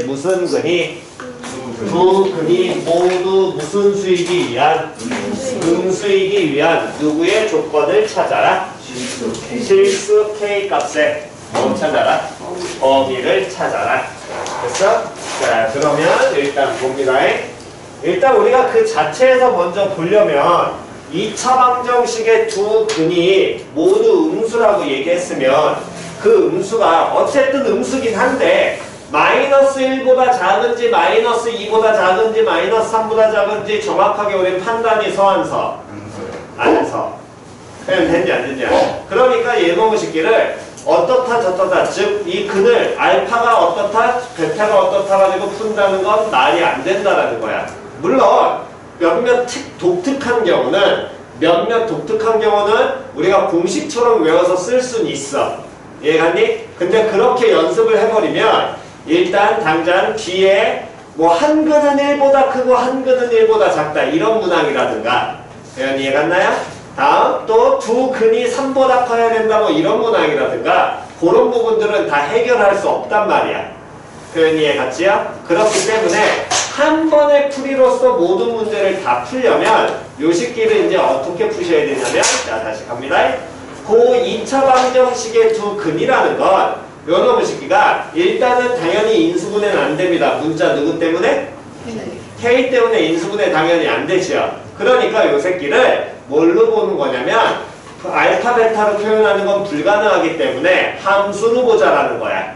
무슨 근이? 두 근이 모두 무슨 수이기 위한? 음수이기 위한 누구의 조건을 찾아라? 실수 K 값에 뭐 찾아라? 범위를 찾아라. 됐어? 자, 그러면 일단 봅니다. 일단 우리가 그 자체에서 먼저 보려면 2차 방정식의 두 근이 모두 음수라고 얘기했으면 그 음수가 어쨌든 음수긴 한데 마이너스 1보다 작은지 마이너스 2보다 작은지 마이너스 3보다 작은지 정확하게 우리는 판단이 서안서 안서 그냥 됐냐 안 됐냐. 그러니까 예놈의 식기를 어떻다 저떻다 즉 이 근을 알파가 어떻다 베타가 어떻다 가지고 푼다는 건 말이 안 된다라는 거야. 물론 몇몇 독특한 경우는 우리가 공식처럼 외워서 쓸 수는 있어. 이해갔니? 근데 그렇게 연습을 해버리면 일단 당장 뒤에 뭐 한 근은 1보다 크고 한 근은 1보다 작다 이런 문항이라든가 대현 이해갔나요? 다음 또 두 근이 3보다 커야 된다 뭐 이런 문항이라든가 그런 부분들은 다 해결할 수 없단 말이야. 표현 이해갔지요? 그렇기 때문에 한 번의 풀이로서 모든 문제를 다 풀려면 요 식기를 이제 어떻게 푸셔야 되냐면 자 다시 갑니다. 그 2차 방정식의 두 근이라는 건 요놈의 식기가 일단은 당연히 인수분해는 안 됩니다. 문자 누구 때문에? K 때문에 인수분해 당연히 안 되죠. 그러니까 요 새끼를 뭘로 보는 거냐면 그 알파 베타로 표현하는 건 불가능하기 때문에 함수로 보자라는 거야.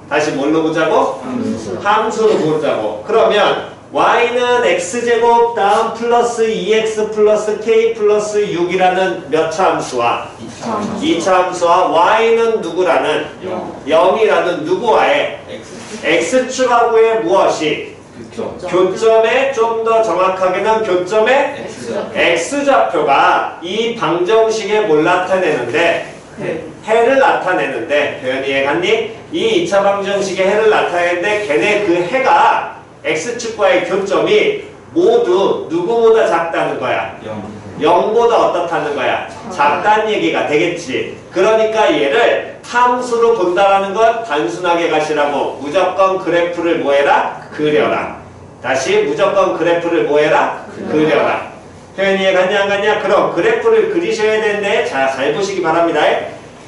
다시 뭘로 보자고? 함수로 보자고. 그러면 y는 x제곱 다음 플러스 2x 플러스 k 플러스 6이라는 몇 차 함수와 2차 함수와 y는 누구라는 0이라는 누구와의 x축하고의 무엇이 교점에 좀 더 정확하게는 교점의 x좌표가 이 방정식에 뭘 나타내는데 해를 나타내는데 표현 이해갔니? 이 2차 방정식의 해를 나타내는데 걔네 그 해가 x축과의 교점이 모두 누구보다 작다는 거야? 0보다 어떻다는 거야? 작다는 얘기가 되겠지. 그러니까 얘를 함수로 본다라는 건 단순하게 가시라고 무조건 그래프를 뭐해라? 그려라. 다시 무조건 그래프를 뭐해라? 그려라. 표현 이해갔냐 안 갔냐? 그럼 그래프를 그리셔야 되는데 자, 잘 보시기 바랍니다.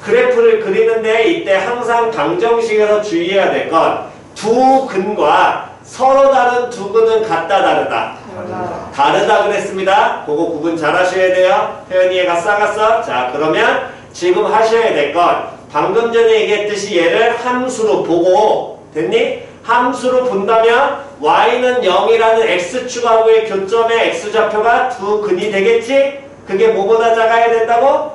그래프를 그리는데 이때 항상 방정식에서 주의해야 될 건 두 근과 서로 다른 두 근은 같다 다르다? 다르다 그랬습니다. 그거 구분 잘 하셔야 돼요. 표현 이해가 싸갔어? 자 그러면 지금 하셔야 될 건 방금 전에 얘기했듯이 얘를 함수로 보고 됐니? 함수로 본다면 y는 0이라는 x축하고의 교점의 x좌표가 두 근이 되겠지? 그게 뭐보다 작아야 된다고?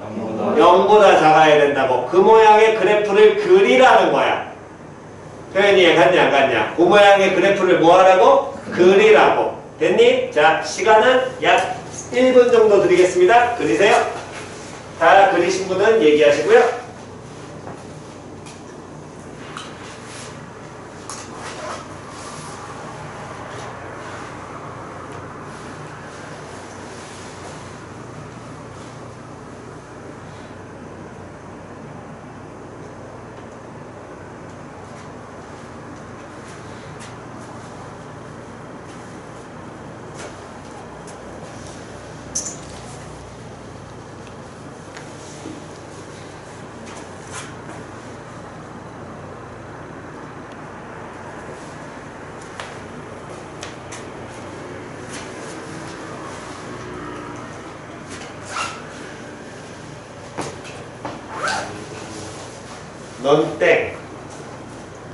0보다 작아야 된다고. 그 모양의 그래프를 그리라는 거야. 표현이 이해갔냐 안 갔냐? 그 모양의 그래프를 뭐 하라고? 그리라고. 됐니? 자 시간은 약 1분 정도 드리겠습니다. 그리세요. 다 그리신 분은 얘기하시고요.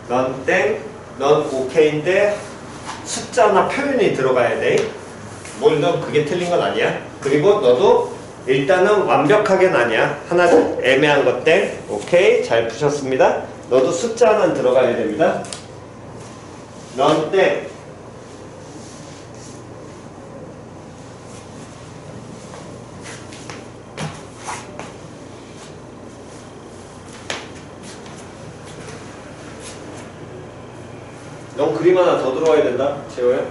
넌 땡, 넌 오케이인데 숫자나 표현이 들어가야 돼. 뭘 넌 그게 틀린 건 아니야. 그리고 너도 일단은 완벽하게는 아니야. 하나 애매한 것 땡, 오케이 잘 푸셨습니다. 너도 숫자는 들어가야 됩니다. 넌 땡, 넌 그림 하나 더 들어와야 된다, 재호야.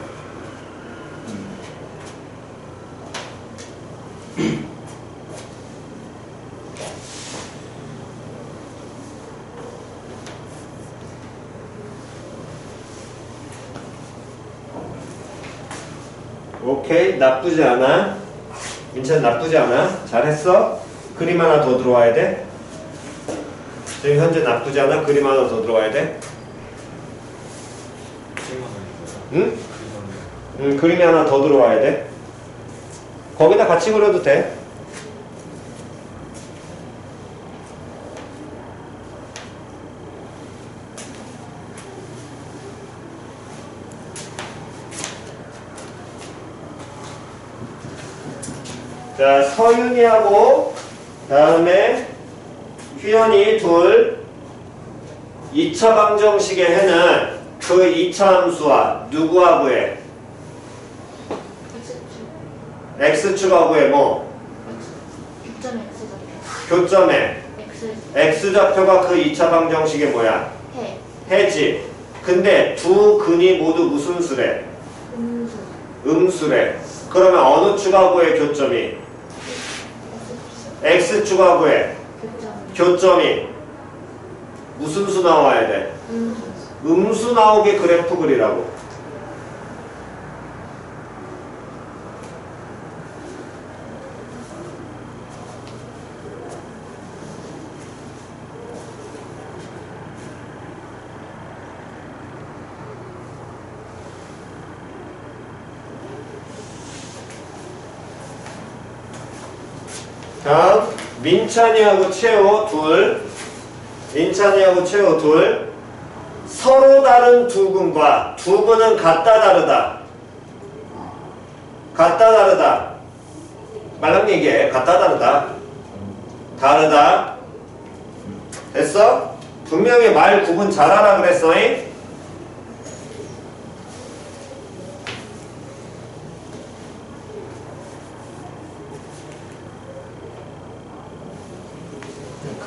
오케이. 나쁘지 않아. 민찬 나쁘지 않아. 잘했어. 그림 하나 더 들어와야 돼. 지금 현재 나쁘지 않아. 그림 하나 더 들어와야 돼. 응? 그림이 하나 더 들어와야 돼. 거기다 같이 그려도 돼. 자, 서윤이하고 다음에 휘연이 둘 2차 방정식의 해는 그 2차 함수와 누구하고 해? x축하고 해 뭐? 교점에 x좌표가 그 2차 방정식의 뭐야? 해지. 근데 두 근이 모두 무슨 수래? 음수래. 그러면 어느 축하고의 교점이? x축하고의 교점이 무슨 수 나와야 돼? 음수 나오게 그래프 그리라고. 다음 민찬이하고 채호 둘 민찬이하고 채호 둘 서로 다른 두 근과 두 근은 같다 다르다 같다 다르다 말랑 얘기해. 같다 다르다 다르다 됐어? 분명히 말 구분 잘하라 그랬어잉?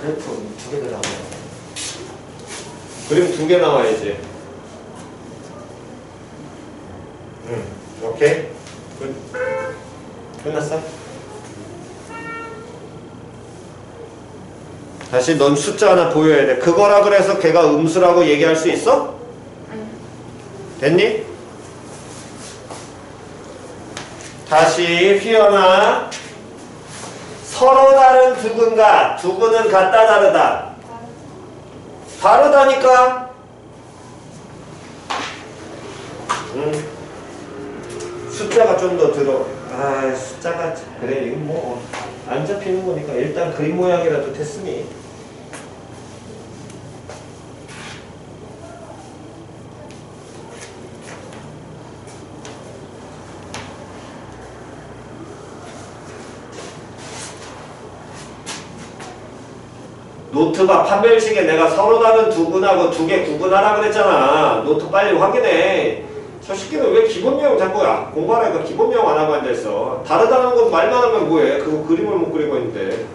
그래프 두 개가 나와요. 그림 두 개 나와야지. 오케이. 굿. 끝났어? 다시 넌 숫자 하나 보여야 돼. 그거라 그래서 걔가 음수라고 얘기할 수 있어? 됐니? 다시 휘연아. 서로 다른 두 근과 두 근은 같다 다르다? 다르다니까? 숫자가 좀 더 들어. 아, 숫자가 그래 이거 뭐 안 잡히는 거니까 일단 그림 모양이라도 됐으니. 노트가 판별식에 내가 서로 다른 두 근하고 두 개 구분하라 그랬잖아. 노트 빨리 확인해. 저 새끼는 왜 기본 내용 자꾸 공부하라니까 기본 내용 안 하고 앉아있어. 다르다는 건 말만 하면 뭐해. 그거 그림을 못 그리고 있는데.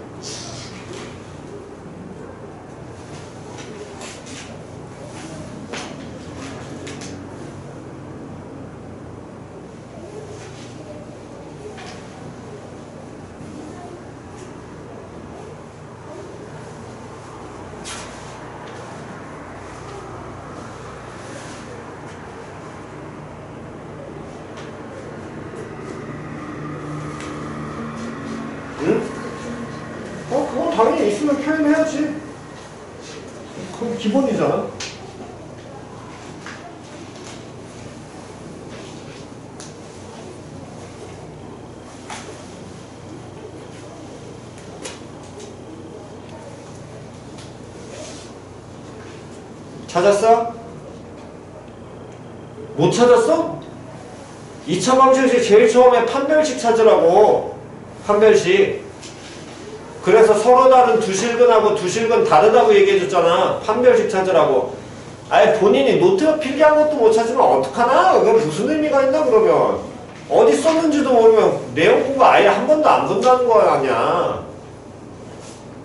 그거 당연히 있으면 표현해야지. 그건 기본이잖아. 찾았어? 못 찾았어? 2차 방정식 제일 처음에 판별식 찾으라고. 판별식. 그래서 서로 다른 두 실근하고 두 실근 다르다고 얘기해줬잖아. 판별식 찾으라고. 아예 본인이 노트가 필기한 것도 못 찾으면 어떡하나? 그게 무슨 의미가 있나 그러면. 어디 썼는지도 모르면 내용 공부 아예 한 번도 안 본다는 거 아니야.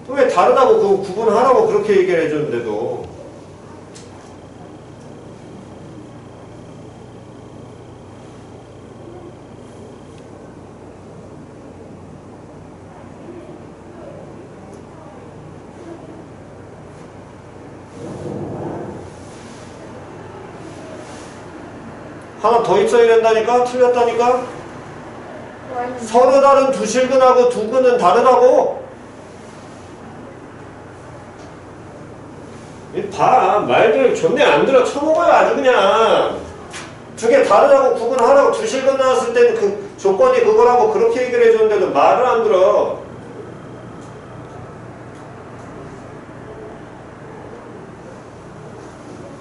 왜 다르다고 그거 구분하라고 그렇게 얘기를 해줬는데도. 하나 더 있어야 된다니까? 틀렸다니까? 서로 다른 두 실근하고 두 근은 다르다고. 봐, 말들 존내 안 들어. 쳐먹어요 아주 그냥. 두 개 다르다고 구분하라고 두 실근 나왔을 때는 그 조건이 그거라고 그렇게 얘기를 해줬는데도 말을 안 들어.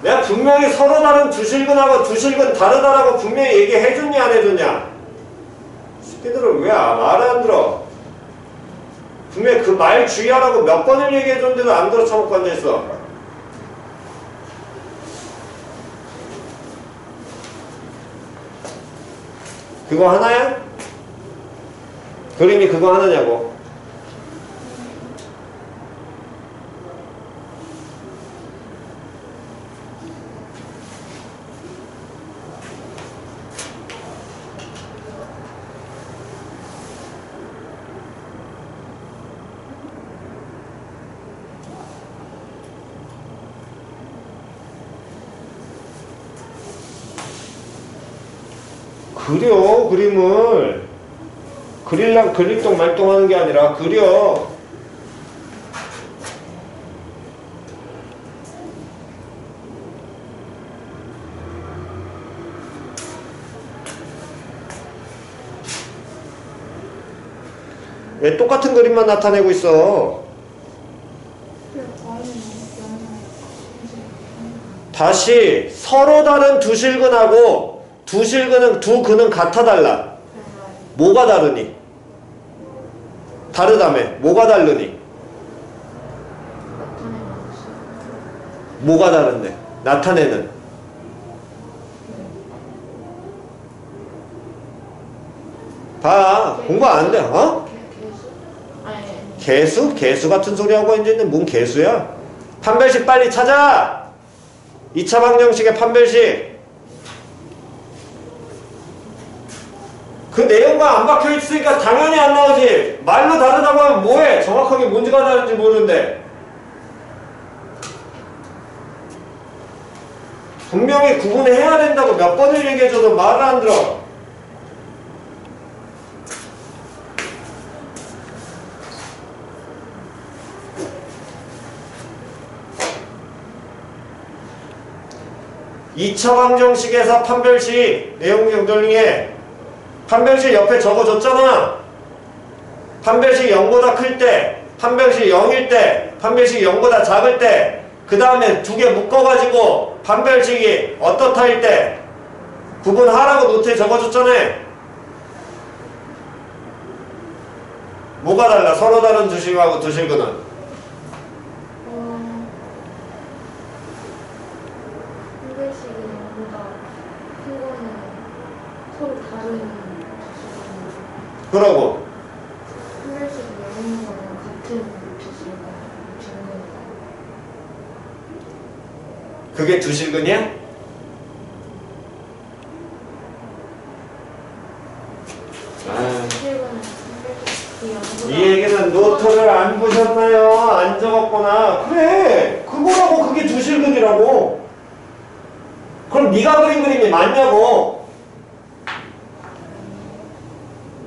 내가 분명히 서로 다른 두 실근하고 두 실근 다르다라고 분명히 얘기해줬냐 안 해줬냐? 새끼들은 왜 말을 안 들어? 분명히 그 말 주의하라고 몇 번을 얘기해줬는데도 안 들어 쳐먹고 앉아있어. 그거 하나야? 그림이 그거 하나냐고. 그려 그림을 그릴똥 말똥하는 게 아니라 그려. 왜 똑같은 그림만 나타내고 있어? 다시 서로 다른 두 실근하고 두 실근은 두 근은 같아 달라. 뭐가 다르니? 다르다며. 뭐가 다르니? 뭐가 다른데? 나타내는. 봐. 공부 안 돼. 어? 개수? 개수 같은 소리 하고 있는데 뭔 개수야? 판별식 빨리 찾아. 2차 방정식의 판별식. 그 내용과 안 박혀있으니까 당연히 안 나오지. 말로 다르다고 하면 뭐해? 정확하게 뭔지가 다른지 모르는데. 분명히 구분해야 된다고 몇 번을 얘기해줘도 말을 안 들어. (2차) 방정식에서 판별식 내용 정리해. 판별식 옆에 적어줬잖아. 판별식 0보다 클 때, 판별식 0일 때, 판별식 0보다 작을 때, 그 다음에 두 개 묶어가지고 판별식이 어떻다일 때 구분하라고 노트에 적어줬잖아. 뭐가 달라? 서로 다른 두 실하고 두 실근은. 판별식이 0보다 큰 거는 서로 다른. 그러고 판별식이 0인 거는 같은 두실근. 그게 두 실근이야? 이 얘기는 노트를 안 보셨나요? 안 적었구나. 그래, 그거라고. 그게 두 실근이라고. 그럼 네가 그린 그림이 맞냐고.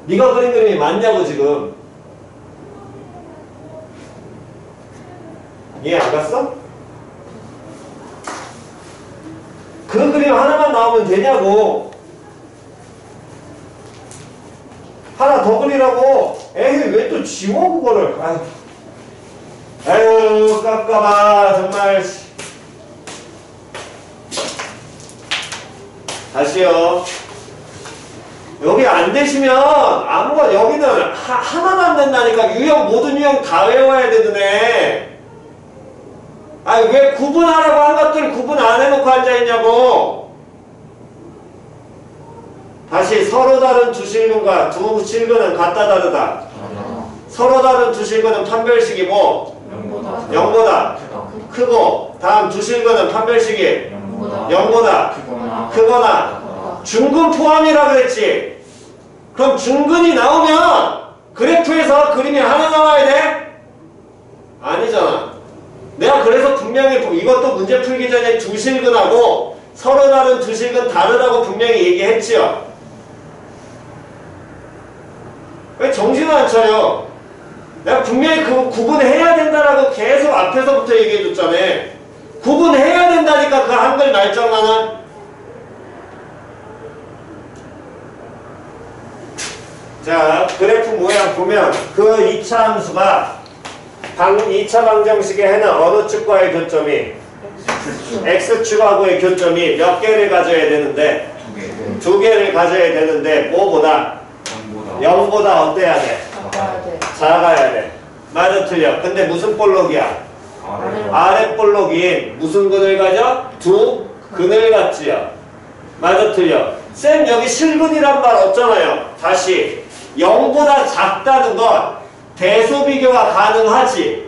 네가 그린 그림이 맞냐고 지금. 이해 안 갔어? 그 그림 하나만 나오면 되냐고. 하나 더 그리라고. 에이, 왜 또 지워 그거를. 아유 깝깝아 정말. 다시요. 여기 안 되시면 아무거나. 여기는 하나도 안 된다니까. 유형 모든 유형 다 외워야 되더네. 아니 왜 구분하라고 한 것들 구분 안 해놓고 앉아있냐고. 다시 서로 다른 두 실근과 두 실근은 같다 다르다. 서로 다른 두 실근은 판별식이 뭐? 0보다 크고, 다음 두 실근은 판별식이 0보다 크거나 중근 포함이라 그랬지. 그럼 중근이 나오면 그래프에서 그림이 하나 나와야 돼? 아니잖아. 내가 그래서 분명히 이것도 문제 풀기 전에 두 실근하고 서로 다른 두 실근 다르다고 분명히 얘기했지요. 왜 정신을 안 차려? 내가 분명히 그 구분해야 된다라고 계속 앞에서부터 얘기해줬잖아. 구분해야 된다니까 그 한글 말장난은. 자, 그래프 모양 보면 그 2차 함수가 2차 방정식에 해는 어느 축과의 교점이 X축하고의 교점이 몇 개를 가져야 되는데 두 개를 가져야 되는데 뭐보다 0보다 어때야 돼? 작아야 돼. 맞아 틀려. 근데 무슨 볼록이야? 아래 볼록인 무슨 근을 가져? 두 근을 갖지요. 맞아 틀려. 쌤 여기 실근이란 말 없잖아요. 다시 0보다 작다는 건 대소 비교가 가능하지.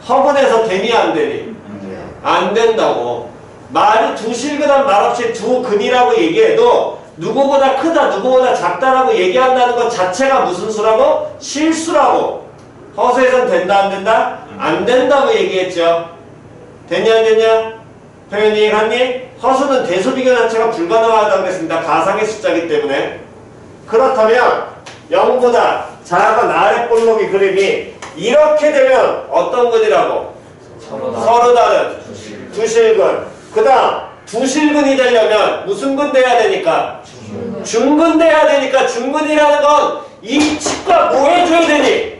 허근에서 되니 안 되니? 안 된다고. 말이 두 실근한 말 없이 두 근이라고 얘기해도 누구보다 크다, 누구보다 작다라고 얘기한다는 것 자체가 무슨 수라고? 실수라고. 허수에선 된다, 안 된다? 안 된다고 얘기했죠. 됐냐, 안 됐냐? 표현이 이해갔니? 허수는 대소비교 자체가 불가능하다고 했습니다. 가상의 숫자이기 때문에. 그렇다면 0보다 작은 아래 볼록이 그림이 이렇게 되면 어떤 근이라고? 서로 다른 두 실근. 그 다음 두 실근이 되려면 무슨 근 돼야 되니까? 중근 돼야 되니까 중근이라는 건 이 칩과 뭐 해줘야 되니?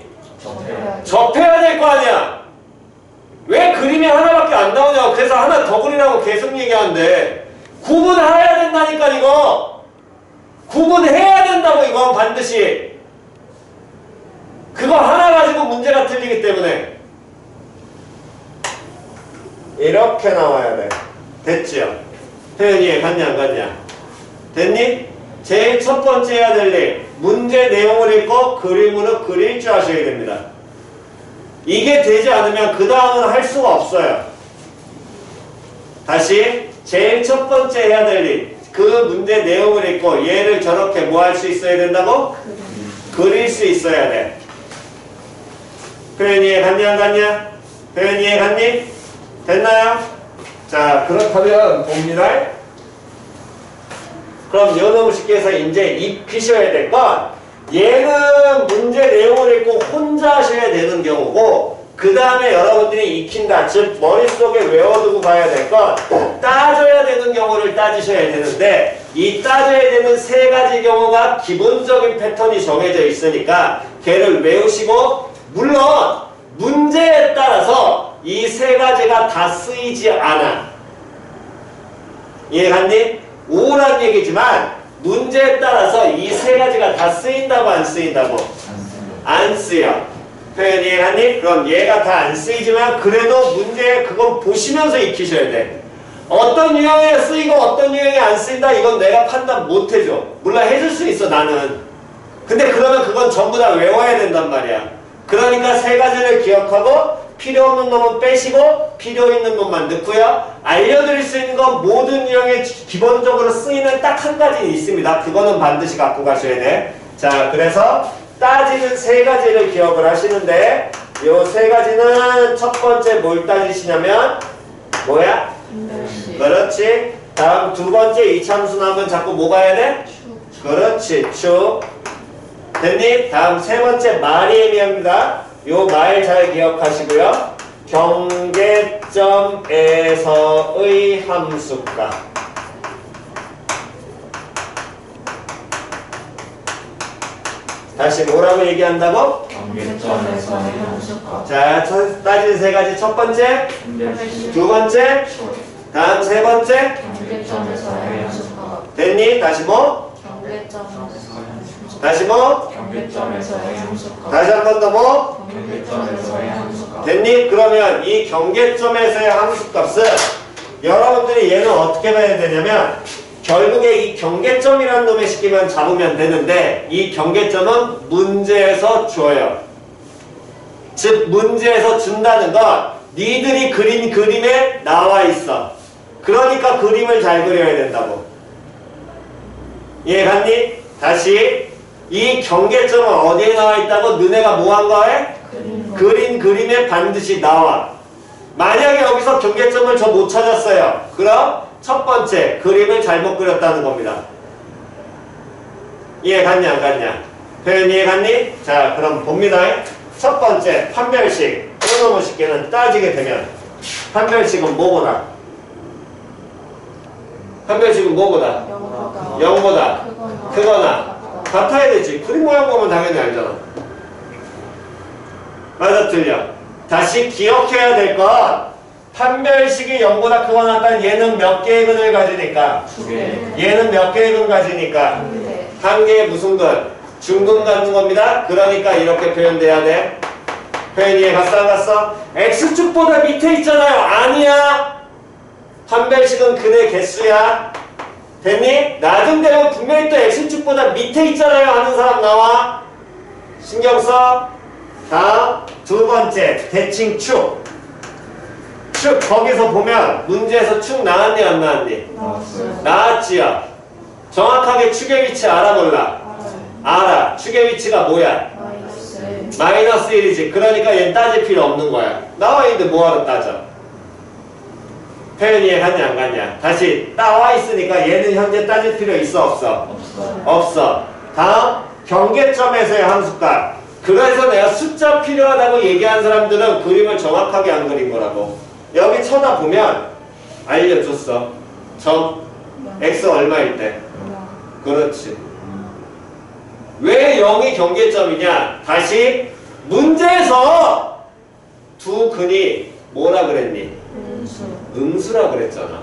접해야 될 거 아니야. 왜 그림이 하나밖에 안 나오냐고. 그래서 하나 더 그리라고 계속 얘기하는데 구분해야 된다니까 이거. 구분해야 된다고 이건 반드시. 그거 하나 가지고 문제가 틀리기 때문에 이렇게 나와야 돼. 됐지요? 표현이 갔냐 안 갔냐? 됐니? 제일 첫 번째 해야 될 일, 문제 내용을 읽고 그림으로 그릴 줄 아셔야 됩니다. 이게 되지 않으면 그 다음은 할 수가 없어요. 다시 제일 첫 번째 해야 될 일, 그 문제 내용을 읽고 얘를 저렇게 뭐 할 수 있어야 된다고? 그릴 수 있어야 돼. 표현 이해 갔냐 안 갔냐? 표현 이해 갔니? 됐나요? 자, 그렇다면 봅니다. 그럼 요놈 쉽게 해서 이제 익히셔야 될 건 얘는 문제 내용을 읽고 혼자 하셔야 되는 경우고 그 다음에 여러분들이 익힌다. 즉 머릿속에 외워두고 가야 될 건 따져야 되는 경우를 따지셔야 되는데 이 따져야 되는 세 가지 경우가 기본적인 패턴이 정해져 있으니까 걔를 외우시고 물론 문제에 따라서 이 세 가지가 다 쓰이지 않아. 이해갔니? 우울한 얘기지만 문제에 따라서 이 세 가지가 다 쓰인다고 안 쓰인다고? 안 쓰여. 표현 이해갔니? 그럼 얘가 다 안 쓰이지만 그래도 문제 그건 보시면서 익히셔야 돼. 어떤 유형에 쓰이고 어떤 유형에 안 쓰인다 이건 내가 판단 못 해줘. 물론 해줄 수 있어 나는. 근데 그러면 그건 전부 다 외워야 된단 말이야. 그러니까 세 가지를 기억하고 필요 없는 놈은 빼시고 필요 있는 놈만 넣고요. 알려드릴 수 있는 건 모든 유형에 기본적으로 쓰이는 딱 한 가지 있습니다. 그거는 반드시 갖고 가셔야 돼. 자, 그래서 따지는 세 가지를 기억을 하시는데 요 세 가지는 첫 번째 뭘 따지시냐면 뭐야? 그렇지. 다음 두 번째 이참수 나오면 자꾸 뭐 가야 돼? 그렇지. 축. 됐니? 다음 세 번째 말이 의미합니다. 요 말 잘 기억하시고요. 경계점에서의 함수가. 다시 뭐라고 얘기한다고? 경계점에서의 함수가. 자, 따지는 세 가지. 첫 번째, 두 번째, 다음 세 번째. 경계점에서의 함수가. 됐니? 다시 뭐? 다시 뭐? 경계점에서의 함수가. 다시 한 번 더 뭐? 경계점에서의 함수가. 됐니? 그러면 이 경계점에서의 함수값은 여러분들이 얘는 어떻게 봐야 되냐면 결국에 이 경계점이라는 놈의 시기만 잡으면 되는데 이 경계점은 문제에서 줘요. 즉 문제에서 준다는 건 니들이 그린 그림에 나와 있어. 그러니까 그림을 잘 그려야 된다고. 이해갔니? 다시 이 경계점은 어디에 나와 있다고? 너네가 뭐 한 거에? 그린 그림에 반드시 나와. 만약에 여기서 경계점을 저 못 찾았어요. 그럼 첫 번째 그림을 잘못 그렸다는 겁니다. 이해 갔냐 안 갔냐? 표현 이해갔니? 자, 그럼 봅니다. 첫 번째, 판별식. 요놈의 식기는 따지게 되면 판별식은 뭐보다? 판별식은 뭐보다? 0보다 크거나 같아야 되지. 그림 모양 보면 당연히 알잖아. 맞아, 틀려. 다시 기억해야 될 건 판별식이 0보다 크거나 같다는 얘는 몇 개의 근을 가지니까 2개. 얘는 몇 개의 근 가지니까 네. 한 개의 무슨 근? 중근 갖는 겁니다. 그러니까 이렇게 표현돼야 돼. 표현 이해 갔어 안 갔어? X축보다 밑에 있잖아요. 아니야. 판별식은 근의 개수야. 됐니? 낮은 데는 분명히 또 X축보다 밑에 있잖아요 하는 사람 나와. 신경 써. 다음 두 번째 대칭 축. 축 거기서 보면 문제에서 축 나왔니 안 나왔니? 나왔어요. 나왔지요. 정확하게 축의 위치 알아 몰라? 알아. 축의 위치가 뭐야? 마이너스 1이지. 그러니까 얘는 따질 필요 없는 거야. 나와 있는데 뭐하러 따져? 표현 이해 갔냐 안 갔냐? 다시 나와 있으니까 얘는 현재 따질 필요 있어 없어? 없어요. 없어. 다음 경계점에서의 함수값. 그래서 내가 숫자 필요하다고 얘기한 사람들은 그림을 정확하게 안 그린 거라고. 여기 쳐다보면 알려줬어. 점 x 얼마일 때. 그렇지. 왜 0이 경계점이냐? 다시 문제에서 두 근이 뭐라 그랬니? 음수라 그랬잖아.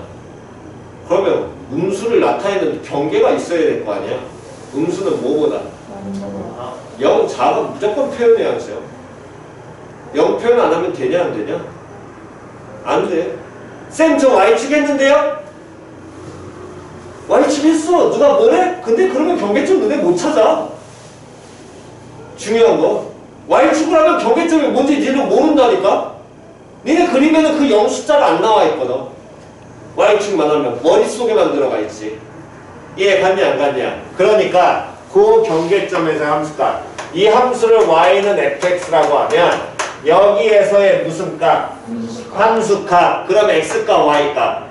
그러면 음수를 나타내는 경계가 있어야 될 거 아니야? 음수는 뭐보다? 0 작은 무조건 표현해야죠. 0 표현 안 하면 되냐 안 되냐? 안 돼. 쌤 저 Y축 했는데요? Y축 했어. 누가 뭐래? 근데 그러면 경계점 눈에 못 찾아. 중요한 거. Y축을 하면 경계점이 뭔지 니는 모른다니까? 니네 그림에는 그 0 숫자가 안 나와 있거든. Y축만 하면 머릿속에만 들어가 있지. 이해 갔냐 안 갔냐? 그러니까 그 경계점에서 함수값. 이 함수를 Y는 fx라고 하면 여기에서의 무슨 값? 함수값. 그럼 x값 y값.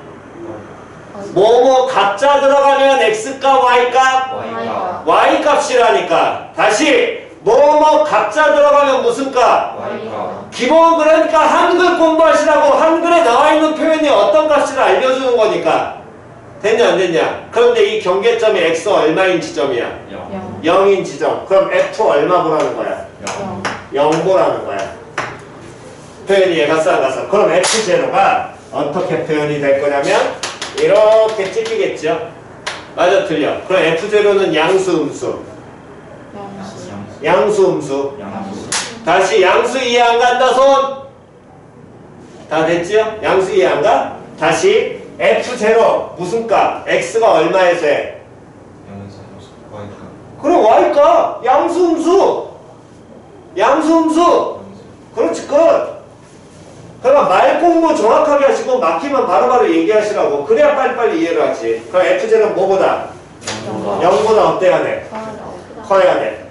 뭐뭐 각자 들어가면 x값 y값? y값이라니까. 다시 뭐뭐 각자 들어가면 무슨 값? 기본 그러니까 한글 공부하시라고 한글에 나와 있는 표현이 어떤 값을 알려주는 거니까. 됐냐 안 됐냐? 그런데 이 경계점이 x 얼마인 지점이야? 0인 지점. 그럼 f 얼마 보라는 거야? 0 보라는 거야. 표현이 얘 갔어 안 갔어? 그럼 f0가 어떻게 표현이 될 거냐면 이렇게 찍히겠죠? 맞아 틀려. 그럼 f0는 양수 음수. 양수 음수. 다시 양수 이해 안 간다 손. 다 됐지요? 양수 이해 안 가? 다시 f0 무슨 값? x가 얼마에서 해? 그럼 y값. 양수 음수. 양수 음수. 그렇지 끝. 그러면 말 공부 정확하게 하시고 막히면 바로바로 얘기하시라고. 그래야 빨리빨리 이해를 하지. 그럼 f0는 뭐보다? 0보다 어때야 돼? 커야 돼.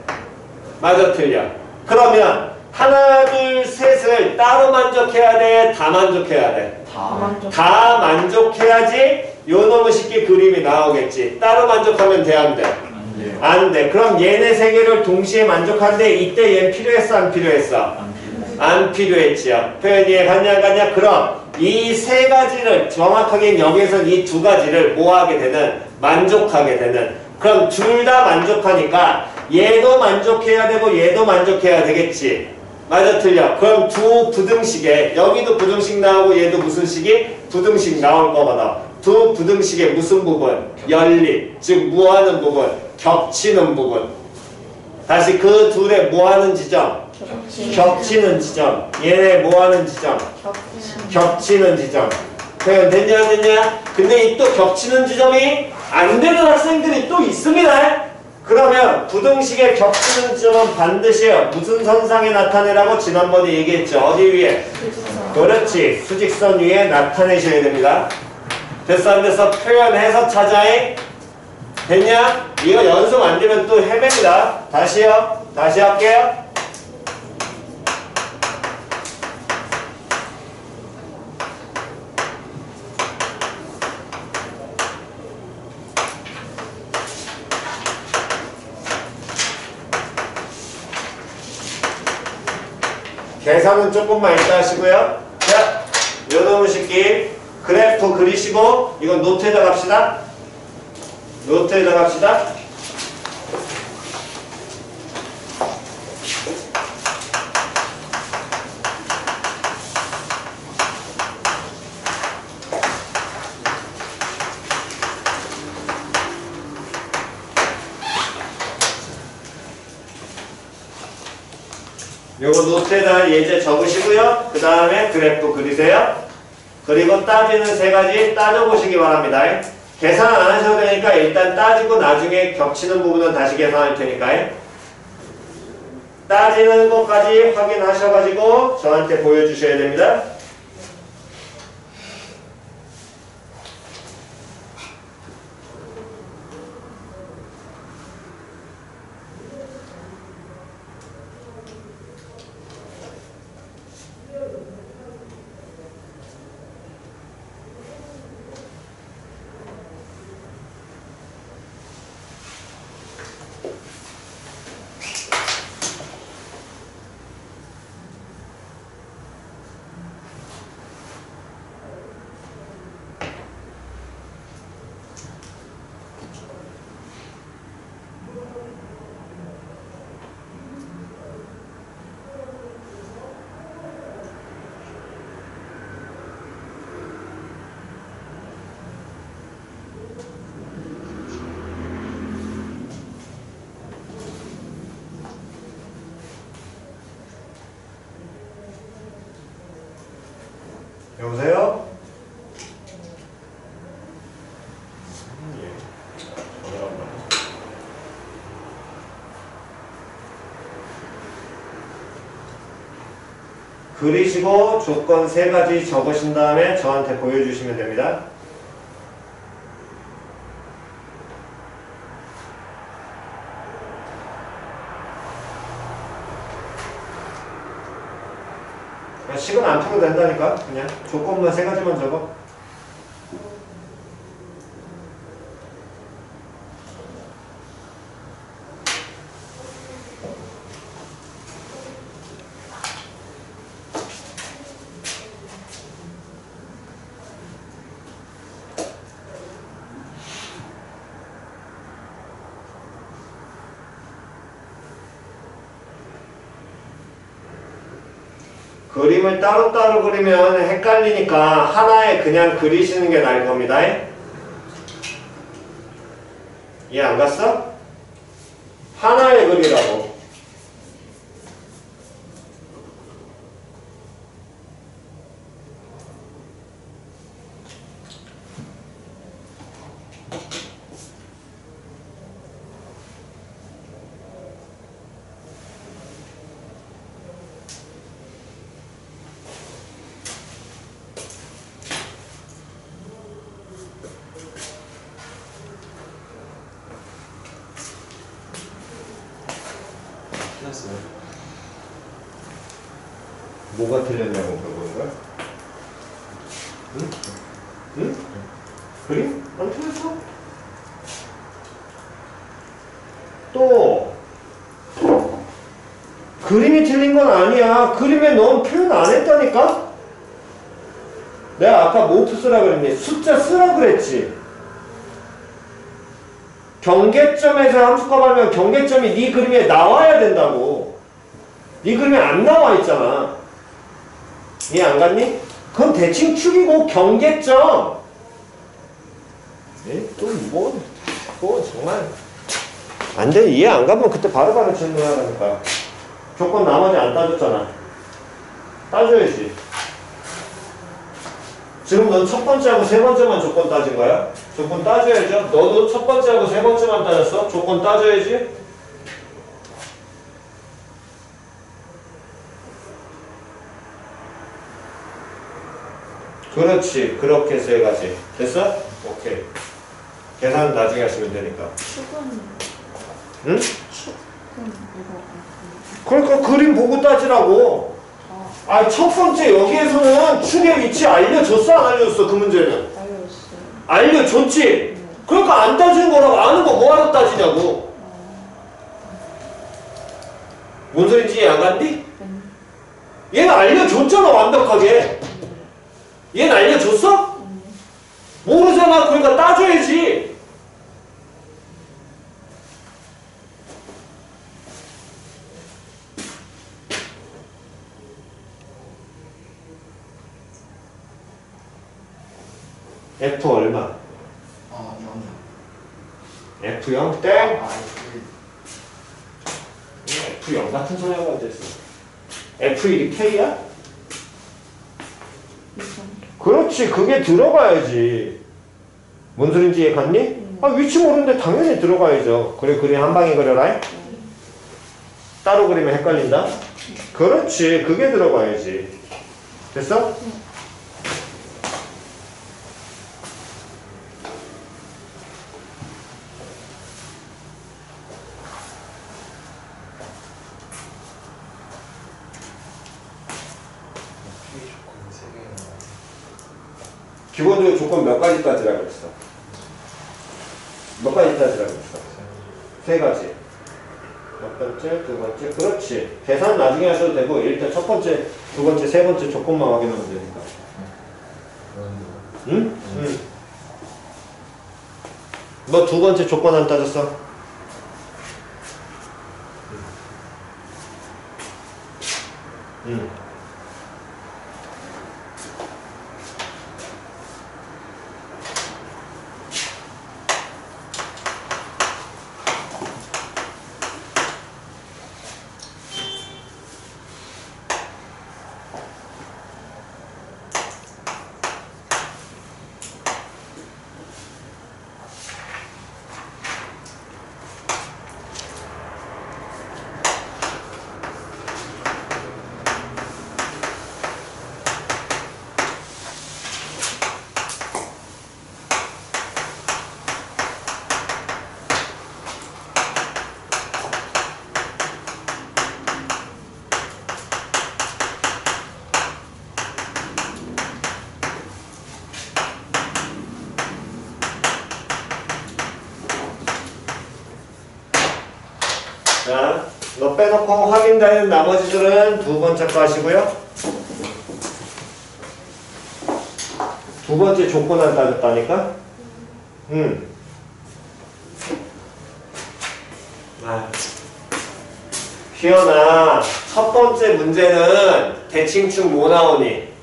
맞아 틀려. 그러면 하나 둘 셋을 따로 만족해야 돼? 다 만족해야 돼? 다 만족해야지 요놈의 쉽게 그림이 나오겠지. 따로 만족하면 돼 안 돼? 안 돼. 그럼 얘네 세 개를 동시에 만족하는데 이때 얘는 필요했어 안 필요했어? 안 필요했지요. 표현 이해 갔냐 안 갔냐? 그럼 이 세 가지를 정확하게 여기서 이 두 가지를 뭐 하게 되는? 만족하게 되는. 그럼 둘 다 만족하니까 얘도 만족해야 되고 얘도 만족해야 되겠지. 맞아 틀려. 그럼 두 부등식에 여기도 부등식 나오고 얘도 무슨 식이? 부등식 나올 거거든. 두 부등식의 무슨 부분? 연립. 즉 뭐하는 부분? 겹치는 부분. 다시 그 둘의 뭐하는 지점? 겹치는 지점. 얘네 뭐하는 지점? 겹치는 지점. 표현 됐냐 안 됐냐? 근데 이 또 겹치는 지점이 안 되는 학생들이 또 있습니다. 그러면 부등식의 겹치는 지점은 반드시 무슨 선상에 나타내라고 지난번에 얘기했죠. 어디 위에? 그렇지. 수직선 위에 나타내셔야 됩니다. 됐어 안 됐어? 표현해서 찾아해. 됐냐? 이거 연습 안 되면 또 헤맵니다. 다시요. 다시 할게요. 계산은 조금만 이따 하시고요. 자, 요놈의 새끼 그래프 그리시고 이건 노트에다 갑시다. 노트에다 갑시다. 요거 노트에다 예제 적으시고요. 그 다음에 그래프 그리세요. 그리고 따지는 세 가지 따져보시기 바랍니다. 계산 안 하셔도 되니까 일단 따지고 나중에 겹치는 부분은 다시 계산할 테니까 따지는 것까지 확인하셔가지고 저한테 보여주셔야 됩니다. 여보세요? 그리시고 조건 세 가지 적으신 다음에 저한테 보여주시면 됩니다. 식은 안 풀어도 된다니까. 그냥 조건만 세 가지만 적어. 그림을 따로따로 그리면 헷갈리니까 하나에 그냥 그리시는 게 나을 겁니다. 이해 안 갔어? 하나에 그리라고. 뭐가 틀렸냐고 물어보는 거야? 응? 응? 그림? 안 틀렸어? 또 그림이 틀린 건 아니야. 그림에 넌 표현 안 했다니까? 내가 아까 뭐부터 쓰라 그랬니? 숫자 쓰라 그랬지. 경계점에서 함수값 하면 경계점이 네 그림에 나와야 된다고. 네 그림에 안 나와 있잖아. 이해 안 갔니? 그건 대칭 축이고 경계점. 뭐 정말 안 돼. 이해 안 가면 그때 바로바로 질문하라니까. 조건 나머지 안 따졌잖아. 따져야지. 지금 넌 첫 번째하고 세 번째만 조건 따진 거야? 조건 따져야죠. 너도 첫 번째하고 세 번째만 따졌어? 조건 따져야지. 그렇지. 그렇게 세 가지. 됐어? 오케이. 계산 나중에 하시면 되니까. 축은 응? 축은 이거 그러니까 그림 보고 따지라고. 아, 첫 번째 여기에서는 축의 위치 알려줬어, 안 알려줬어? 그 문제는. 알려줬어요. 알려줬지? 그러니까 안 따지는 거라고. 아는 거 뭐하러 따지냐고. 뭔 소린지 이해 안 갔니? 얘는 알려줬잖아, 완벽하게. 얘는 알려줬어? 모르잖아. 그러니까 따져야지. F 얼마? 아, 0이요. F0 땡? 아, F0 같은 소리 하고 앉아있어. F1이 K야? 그렇지. 그게 들어가야지. 뭔 소린지 이해 갔니? 아, 위치 모르는데 당연히 들어가야죠. 그래, 그림 한 방에 그려라. 따로 그리면 헷갈린다? 그렇지. 그게 들어가야지. 됐어? 기본적으로 조건 몇 가지 따지라고 그랬어? 몇 가지 따지라고 그랬어? 세 가지. 첫 번째, 두 번째, 그렇지. 계산 나중에 하셔도 되고 일단 첫 번째, 두 번째, 세 번째 조건만 확인하면 되니까. 응? 응. 너 두 번째 조건 안 따졌어? 응. 자, 너 빼놓고 확인되는 나머지들은 두 번째 거 하시고요. 두 번째 조건 안 따졌다니까? 희연아, 첫 번째 문제는 대칭축 뭐 나오니?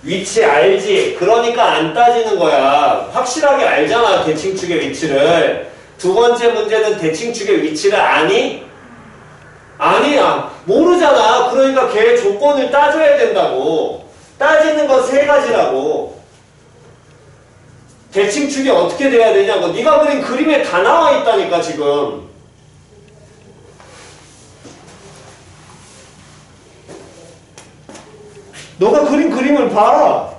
위치 알지? 그러니까 안 따지는 거야. 확실하게 알잖아, 대칭축의 위치를. 두 번째 문제는 대칭축의 위치를 아니? 아니야. 모르잖아. 그러니까 걔 조건을 따져야 된다고. 따지는 건 세 가지라고. 대칭축이 어떻게 돼야 되냐고. 네가 그린 그림에 다 나와 있다니까 지금. 너가 그린 그림을 봐.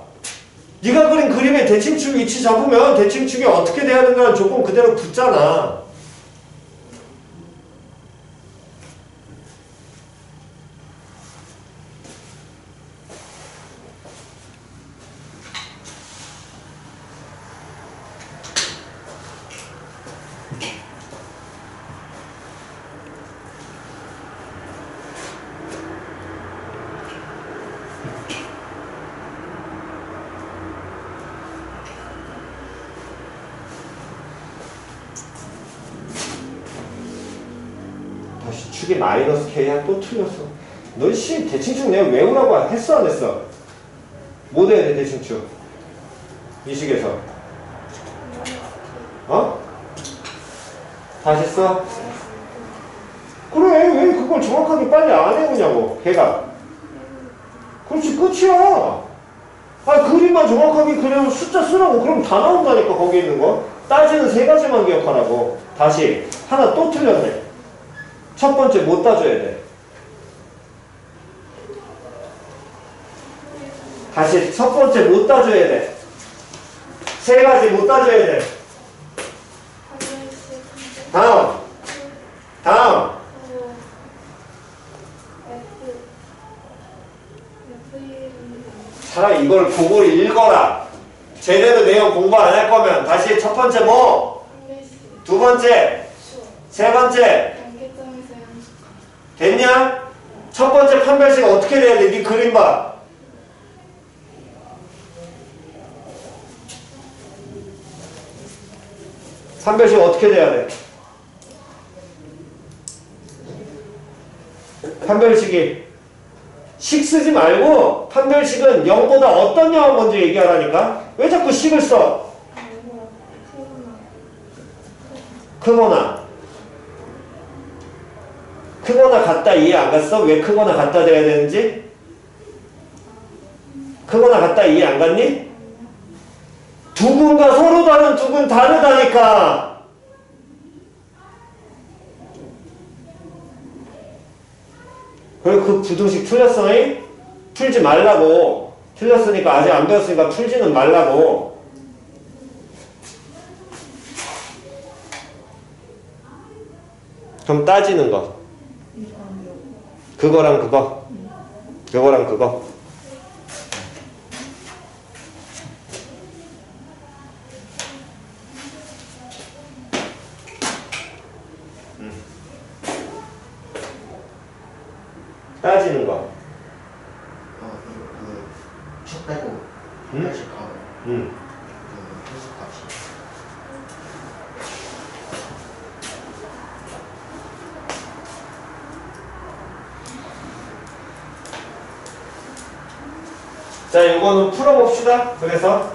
네가 그린 그림의 대칭축 위치 잡으면 대칭축이 어떻게 돼야 된다는 조건 그대로 붙잖아. 축이 마이너스 K야? 또 틀렸어. 너 씨 대칭축 내가 외우라고 했어 안 했어? 뭐 돼야 돼 대칭축? 이 식에서 어? 다시 써? 그래 왜 그걸 정확하게 빨리 안 해오냐고 걔가. 그렇지 끝이야. 아 그림만 정확하게 그려서 숫자 쓰라고. 그럼 다 나온다니까 거기 있는 거. 따지는 세 가지만 기억하라고. 다시 하나 또 틀렸네. 첫 번째 못 따져야 돼. 다시 첫 번째 못 따져야 돼. 세 가지 못 따져야 돼. 다음. 차라리 이걸 보고 읽어라. 제대로 내용 공부 안 할 거면 다시 첫 번째 뭐? 두 번째? 세 번째? 됐냐? 첫 번째 판별식 어떻게 돼야 돼? 네 그림 봐. 판별식 어떻게 돼야 돼? 판별식이 식 쓰지 말고 판별식은 0보다 어떤 0을 먼저 얘기하라니까? 왜 자꾸 식을 써? 크거나 같다 이해 안 갔어? 왜 크거나 같다 돼야 되는지? 크거나 같다 이해 안 갔니? 두근과 서로 다른 두근 다르다니까. 그리고 그 부등식 틀렸어? 풀지 말라고. 틀렸으니까 아직 안 배웠으니까 풀지는 말라고. 그럼 따지는 거. 그거랑 그거. 그거랑 그거. 따지는 거. 책 빼고 응? 한별씩 가고 필수값이 자, 이거는 풀어봅시다. 그래서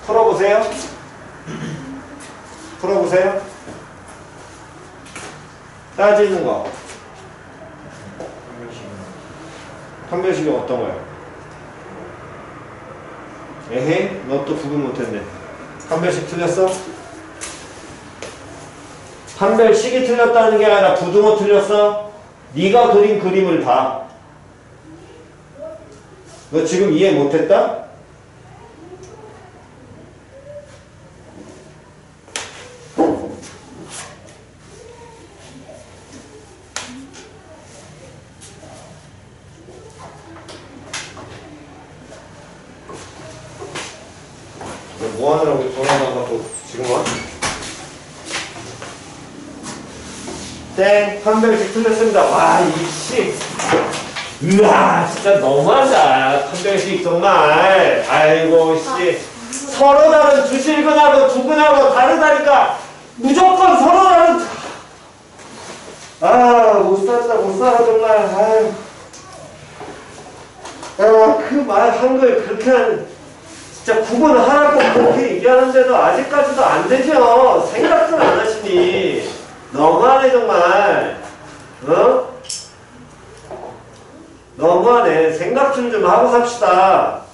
풀어보세요. 풀어보세요. 따지는 거. 판별식이 어떤 거야? 에헤, 너 또 구분 못했네. 판별식 틀렸어? 판별식이 틀렸다는 게 아니라 부등호 틀렸어? 네가 그린 그림을 봐. 너 지금 이해 못했다? 뭐 하느라고 전화만 갖고 지금 와? 땡! 판별식 틀렸습니다. 와, 이씨. 으아, 진짜 너무하다. 판별식 정말. 아이고, 씨. 서로 다른 주실근하고 두근하고 다르다니까. 무조건 서로 다른. 아, 못 살다, 못 살아, 정말. 아유. 아, 그 말 한글 그렇게 진짜 구분하라고 그렇게 얘기하는데도 아직까지도 안 되죠. 생각도 안 하시니. 너무하네, 정말. 어? 너무하네. 생각 좀 하고 삽시다.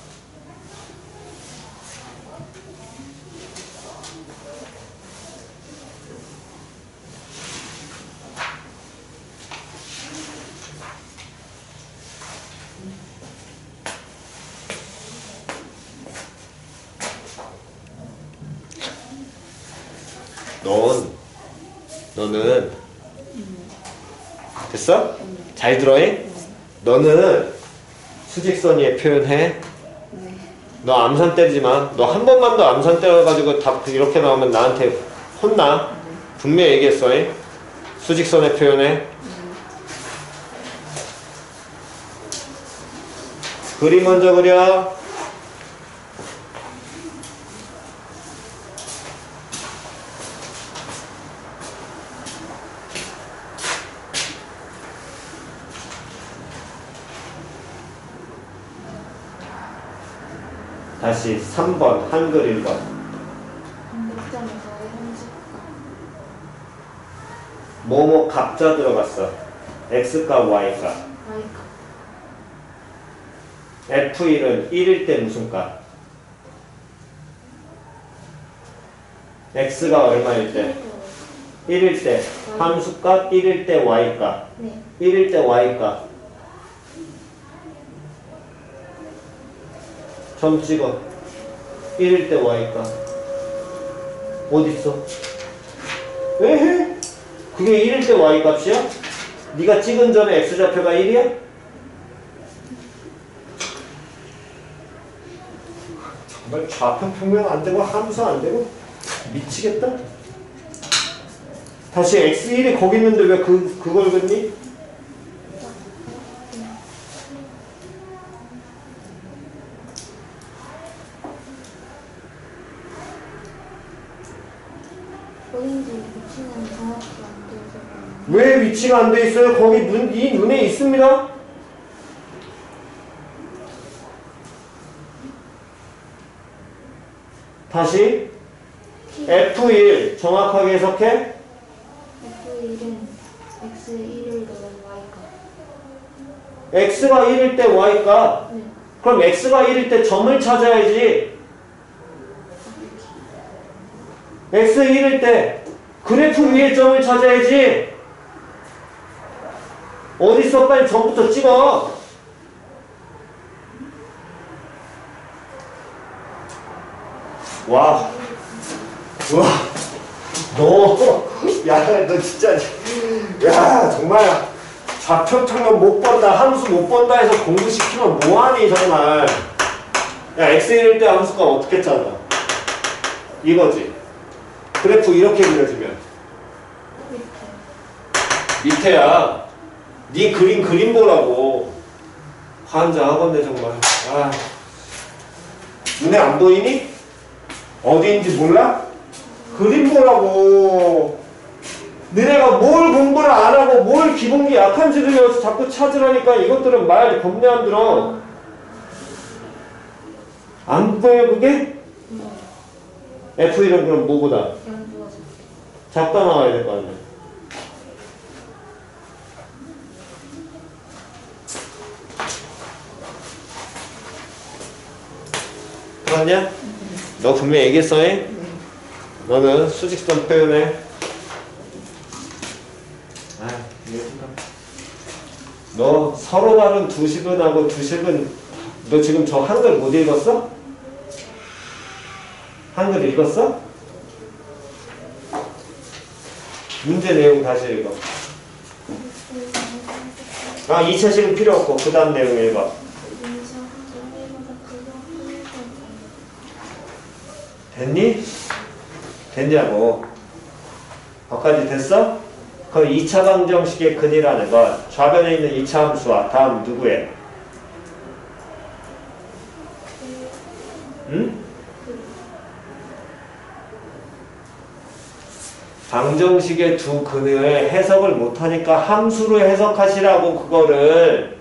너는 됐어? 잘 들어해? 너는 수직선위에 표현해. 너 암산 때리지 마. 너 한 번만 더 암산 때려가지고 답 이렇게 나오면 나한테 혼나. 분명히 얘기했어. 수직선에 표현해. 그림 먼저 그려. 다시 3번 한글 1번. 반대점에서의 현실과 뭐뭐 값자 들어갔어. x값 y값. y값 f1은 1일 때 무슨 값? x가 얼마일 때? 1일 때 함수값, 1일 때 y값. 네. 1일 때 y값. 점 찍어. 1일 때 y값. 어딨어? 에헤? 그게 1일 때 y값이야? 네가 찍은 점의 x좌표가 1이야? 정말 좌표 평면 안 되고 함수 안 되고 미치겠다. 다시 x1이 거기 있는데 왜 그걸 긋니? 어딘지 위치는 정확히 안 돼서. 왜 위치가 안 돼 있어요? 거기 이 눈에 있습니다. 다시 F1 정확하게 해석해. F1은 X1을 넣은 Y가. X가 1일 때 Y가. 네. 그럼 X가 1일 때 점을 찾아야지. X 1일 때 그래프 위에 점을 찾아야지. 어딨어? 빨리 점부터 찍어. 와. 와. 너 진짜, 야, 정말 좌표평면 못 본다, 함수 못 본다 해서 공부시키면 뭐하니, 정말. 야, X1일 때 함수가 어떻게 찾아? 이거지. 그래프 이렇게 그려지면. 밑에야. 네 그림 보라고. 환장하겠네, 정말. 아. 눈에 안 보이니? 어디인지 몰라? 그림 보라고. 너네가 뭘 공부를 안 하고 뭘 기본기 약한지를 여기서 자꾸 찾으라니까 이것들은 말 겁내 안 들어. 안 보여 그게? F1은 그럼 뭐보다? 연구가 작다 나와야 될 거 아니야. 들었냐? 너 분명히 얘기했어, 잉? 너는 수직선 표현해. 아, 너 서로 다른 두식은하고 두식은 너 지금 저 한글 못 읽었어? 한글 읽었어? 문제 내용 다시 읽어. 아, 2차식은 필요 없고 그 다음 내용 읽어. 됐니? 됐냐고. 거기까지 됐어? 그 2차 방정식의 근이라는 건 좌변에 있는 2차 함수와 다음 누구의? 응? 방정식의 두 근을 해석을 못하니까 함수로 해석하시라고. 그거를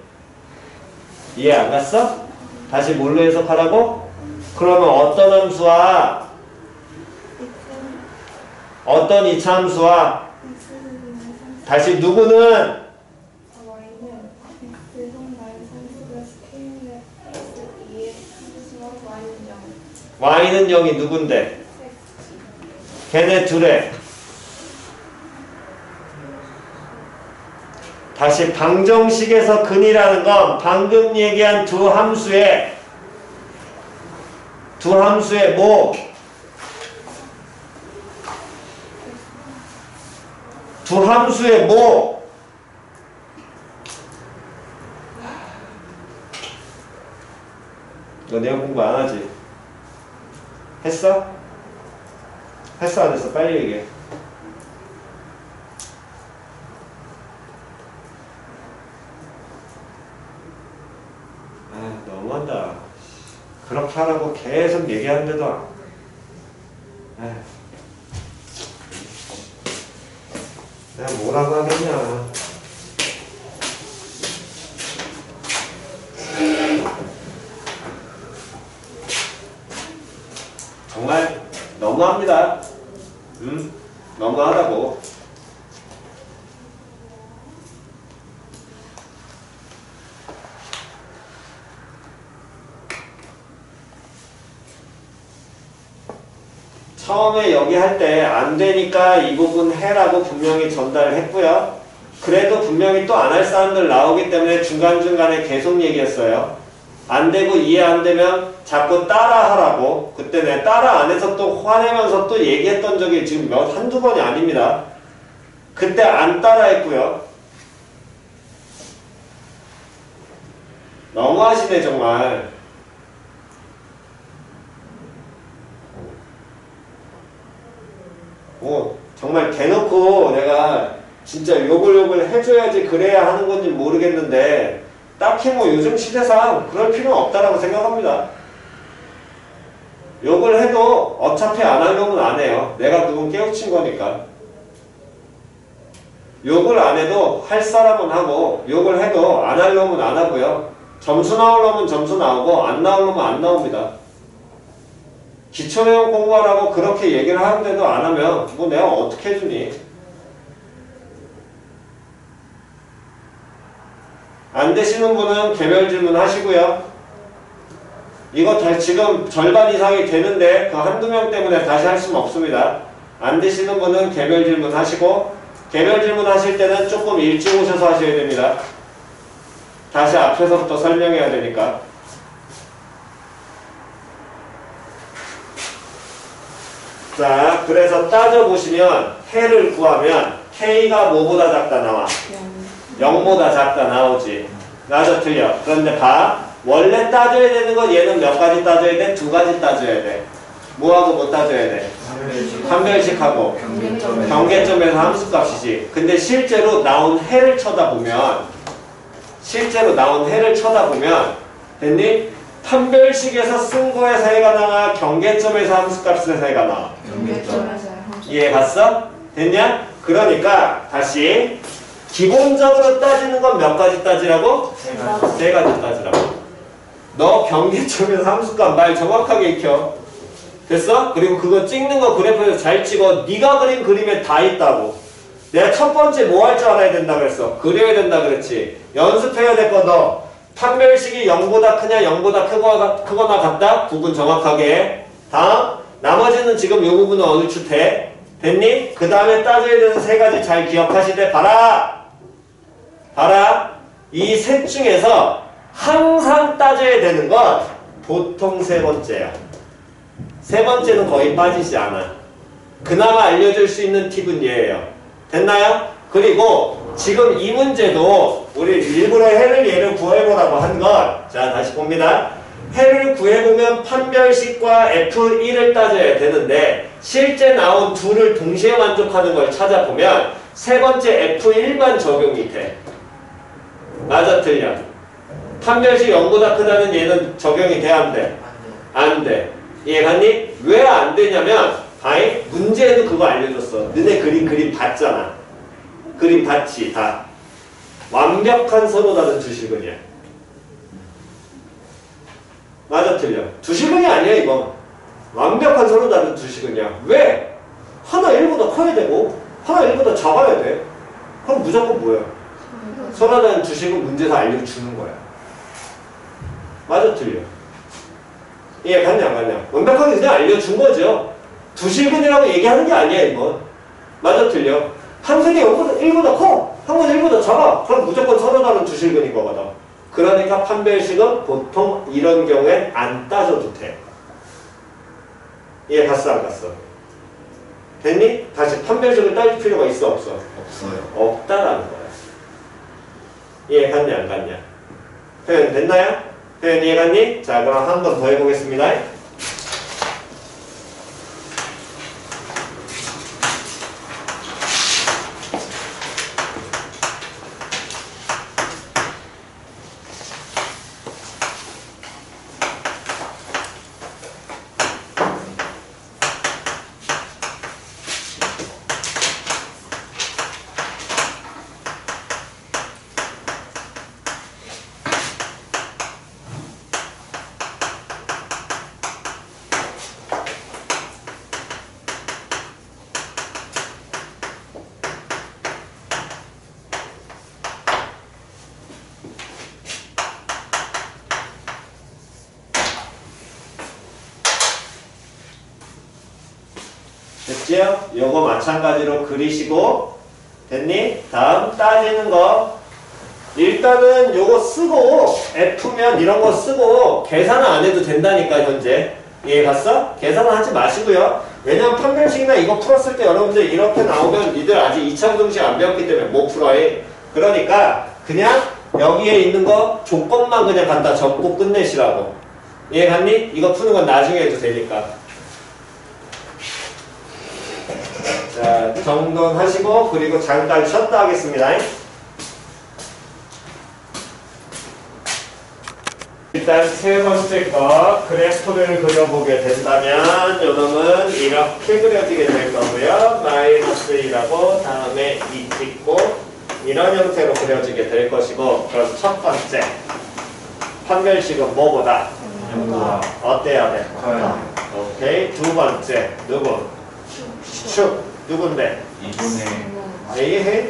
이해 안 갔어? 다시 뭘로 해석하라고? 그러면 어떤 함수와 어떤 2차 함수와 다시 누구는 y는 0이 누군데? 걔네 둘에 다시 방정식에서 근이라는 건 방금 얘기한 두 함수의 뭐? 두 함수의 뭐? 너 내용 공부 안 하지? 했어? 했어 안 했어? 빨리 얘기해. 아, 너무한다. 그렇게 하라고 계속 얘기하는데도 아, 내가 뭐라고 하겠냐. 정말 너무합니다. 너무하다고. 처음에 여기 할 때 안 되니까 이 부분 해라고 분명히 전달을 했고요. 그래도 분명히 또 안 할 사람들 나오기 때문에 중간중간에 계속 얘기했어요. 안 되고 이해 안 되면 자꾸 따라 하라고. 그때 내 따라 안 해서 또 화내면서 또 얘기했던 적이 지금 한두 번이 아닙니다. 그때 안 따라 했고요. 너무하시네 정말. 정말 대놓고 내가 진짜 욕을 해줘야지 그래야 하는 건지 모르겠는데 딱히 뭐 요즘 시대상 그럴 필요는 없다라고 생각합니다. 욕을 해도 어차피 안 하려면 안 해요. 내가 그건 깨우친 거니까. 욕을 안 해도 할 사람은 하고 욕을 해도 안 하려면 안 하고요. 점수 나오려면 점수 나오고 안 나오려면 안 나옵니다. 기초내용 공부하라고 그렇게 얘기를 하는데도 안 하면 뭐 내가 어떻게 해주니? 안 되시는 분은 개별 질문 하시고요. 이거 다 지금 절반 이상이 되는데 그 한두 명 때문에 다시 할 수는 없습니다. 안 되시는 분은 개별 질문 하시고 개별 질문 하실 때는 조금 일찍 오셔서 하셔야 됩니다. 다시 앞에서부터 설명해야 되니까. 자, 그래서 따져보시면 해를 구하면 K가 뭐보다 작다 나와? 0보다 작다 나오지. 맞아, 틀려. 그런데 봐. 원래 따져야 되는 건 얘는 몇 가지 따져야 돼? 두 가지 따져야 돼. 뭐하고 뭐 따져야 돼? 판별식하고 경계점에서 함수값이지. 근데 실제로 나온 해를 쳐다보면 됐니? 판별식에서 쓴 거에서 해가 나와? 경계점에서 함수값에서 해가 나와? 이해 갔어? 됐냐? 그러니까 다시 기본적으로 따지는 건 몇 가지 따지라고? 세 가지 따지라고. 너 경계점에서 함수값 말 정확하게 익혀. 됐어? 그리고 그거 찍는 거 그래프에서 잘 찍어. 네가 그린 그림에 다 있다고. 내가 첫 번째 뭐 할 줄 알아야 된다 그랬어? 그려야 된다 그랬지. 연습해야 될 거 너. 판별식이 0보다 크냐 0보다 크거나 같다? 구분 정확하게 해. 다음. 나머지는 지금 이 부분은 얼추 돼. 됐니? 그 다음에 따져야 되는 세 가지 잘 기억하시되 봐라. 이 셋 중에서 항상 따져야 되는 건 보통 세 번째야. 세 번째는 거의 빠지지 않아. 그나마 알려줄 수 있는 팁은 얘예요. 됐나요? 그리고 지금 이 문제도 우리 일부러 해를 얘를 구해보라고 한 건, 자 다시 봅니다. 해를 구해보면 판별식과 F1을 따져야 되는데 실제 나온 둘을 동시에 만족하는 걸 찾아보면 세 번째 F1만 적용이 돼. 맞아, 틀려? 판별식 0보다 크다는 얘는 적용이 돼, 안 돼? 안 돼. 이해갔니? 왜 안 되냐면 다행 문제에도 그거 알려줬어. 너네 그림 봤잖아. 그림 봤지 다. 완벽한 서로다는 주식은이야. 맞아, 틀려? 주식은이 아니야 이거. 완벽한 서로다는 주식은이야. 왜? 하나 1보다 커야 되고 하나 1보다 작아야 돼. 그럼 무조건 뭐야? 서로다는 주식은 문제에서 알려주는 거야. 맞아, 틀려? 이해 갔냐 안 갔냐? 완벽하게 그냥 알려준 거죠. 두실근이라고 얘기하는 게 아니야 이건. 맞아, 틀려? 함수이 1보다 커. 항문이 1보다 작아. 그럼 무조건 서로 다른 두실근인 거거든. 그러니까 판별식은 보통 이런 경우엔 안 따져도 돼. 이해 갔어 안 갔어? 됐니? 다시 판별식을 따질 필요가 있어 없어? 없어요. 없다라는 거야. 이해 갔냐 안 갔냐? 표현 됐나요? 표현 이해 갔니? 자, 그럼 한 번 더 해보겠습니다. 됐지요? 요거 마찬가지로 그리시고 됐니? 다음 따지는 거 일단은 요거 쓰고 F면 이런 거 쓰고 계산은 안 해도 된다니까 현재. 이해 갔어? 계산은 하지 마시고요. 왜냐면 판별식이나 이거 풀었을 때 여러분들 이렇게 나오면 니들 아직 2차 공식 안 배웠기 때문에 못 풀어해. 그러니까 그냥 여기에 있는 거 조건만 그냥 갖다 적고 끝내시라고. 이해 갔니? 이거 푸는 건 나중에 해도 되니까. 자, 정돈하시고 그리고 잠깐 쉬었다 하겠습니다. 일단 세 번째 거 그래프를 그려보게 된다면 요놈은 이렇게 그려지게 될 거고요. -2라고 다음에 2 찍고 이런 형태로 그려지게 될 것이고, 그럼 첫 번째 판별식은 뭐보다? 영보다 어때야 돼? 커요. 오케이. 두 번째 누구? 축 누군데? 2분의 A 해?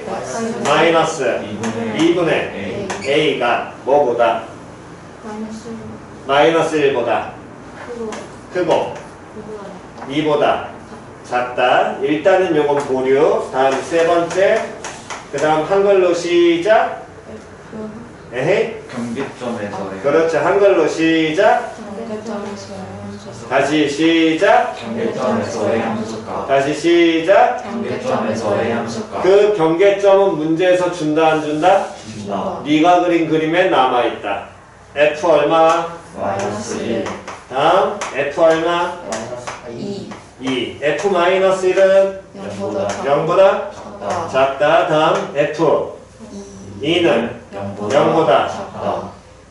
마이너스 2분의 2분의 A. A가 뭐보다? 마이너스 -1보다 크고 크고 그거야. 2보다 작다. 일단은 요건 보류. 다음 세 번째, 그 다음 한글로 시작. 에헤이. 경계점에서의 그렇죠. 한글로 시작. 다시 시작. 경계점에서의 함수값. 다시 시작. 경계점에서의 함수값. 그 경계점은 문제에서 준다 안 준다? 준다. 네가 그린 그림에 남아있다. F 얼마? 마이너스 1. 다음 F 얼마? 2. F 마이너스 1은 0보다 작다. 작다. 다음 F 2는 0보다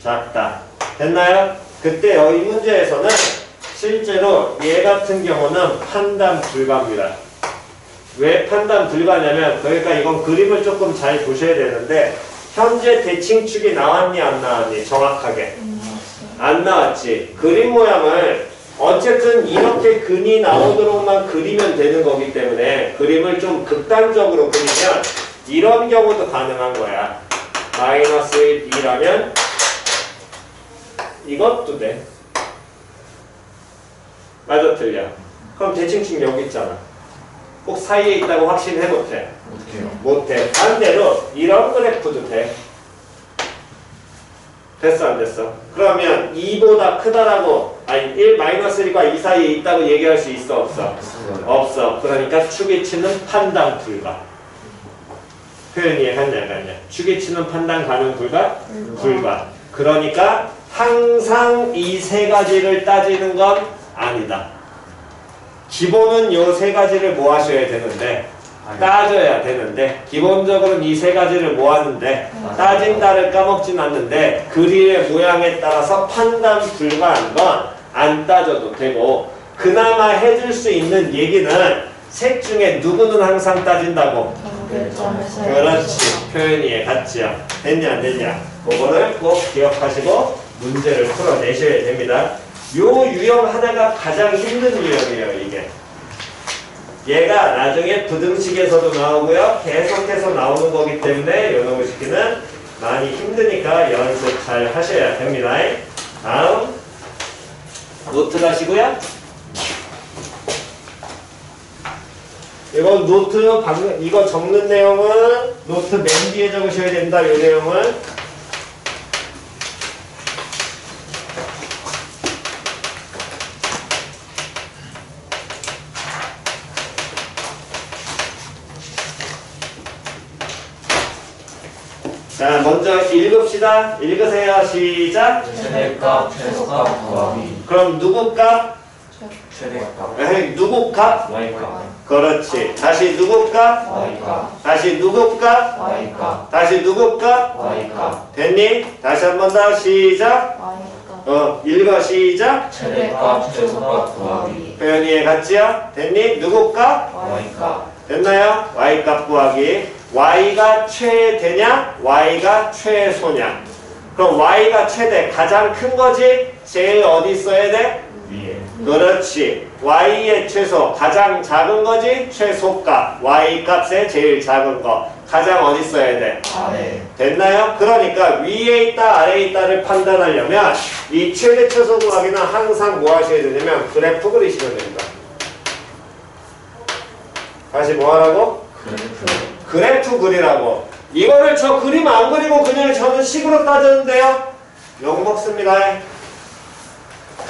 작다. 됐나요? 그때 이 문제에서는 실제로 얘 같은 경우는 판단 불가입니다. 왜 판단 불가냐면, 그러니까 이건 그림을 조금 잘 보셔야 되는데, 현재 대칭축이 나왔니 안 나왔니? 정확하게 안 나왔지. 그림 모양을 어쨌든 이렇게 근이 나오도록만 그리면 되는 거기 때문에 그림을 좀 극단적으로 그리면 이런 경우도 가능한 거야. -1, 2라면 이것도 돼. 맞아 틀려? 그럼 대칭축 여기 있잖아. 꼭 사이에 있다고 확신해 못해? 어떻게요? 못해. 반대로 이런 그래프도 돼. 됐어 안 됐어? 그러면 2보다 크다라고, 아니 1-1과 2 사이에 있다고 얘기할 수 있어 없어? 없어. 그러니까 추계치는 판단 불가. 표현이 했냐? 추계치는 판단 가능 불가? 불가. 그러니까 항상 이 세 가지를 따지는 건 아니다. 기본은 요 세 가지를 뭐 하셔야 되는데, 따져야 되는데, 기본적으로는 이 세 가지를 뭐 하는데, 따진다를 까먹진 않는데, 그림의 모양에 따라서 판단 불가한 건 안 따져도 되고, 그나마 해줄 수 있는 얘기는 셋 중에 누구는 항상 따진다고? 그렇지. 표현이 같지요. 됐냐 안 됐냐? 그거를 꼭 기억하시고 문제를 풀어내셔야 됩니다. 요 유형 하나가 가장 힘든 유형이에요. 이게. 얘가 나중에 부등식에서도 나오고요. 계속해서 나오는 거기 때문에 요놈의 시키는 많이 힘드니까 연습 잘 하셔야 됩니다. 다음 노트 가시고요. 이거 노트 방금 이거 적는 내용은 노트 맨 뒤에 적으셔야 된다. 이 내용은 자, 먼저 읽읍시다. 읽으세요. 시작. 최대값, 최소값 구하기. 그럼 누구 값? 최대값. 에이, 누구 값? Y값. 그렇지. 다시 누구 값? Y값. 다시 누구 값? Y값. 다시 누구 값? Y값. 됐니? 다시 한 번 더 시작. 읽어 시작. 최대값, 최소값 구하기. 표현이 같지요? 됐니? 누구 값? Y값. 됐나요? Y 값 구하기. Y가 최대냐? Y가 최소냐? 그럼 Y가 최대, 가장 큰 거지? 제일 어디 써야 돼? 위에. 그렇지. Y의 최소, 가장 작은 거지? 최소값. Y 값의 제일 작은 거. 가장 어디 써야 돼? 아래. 됐나요? 그러니까 위에 있다, 아래에 있다를 판단하려면 이 최대 최소 구하기는 항상 뭐 하셔야 되냐면 그래프 그리시면 됩니다. 다시 뭐 하라고? 그래프 그리라고. 이거를 저 그림 안 그리고 그냥 저는 식으로 따졌는데요. 욕 먹습니다.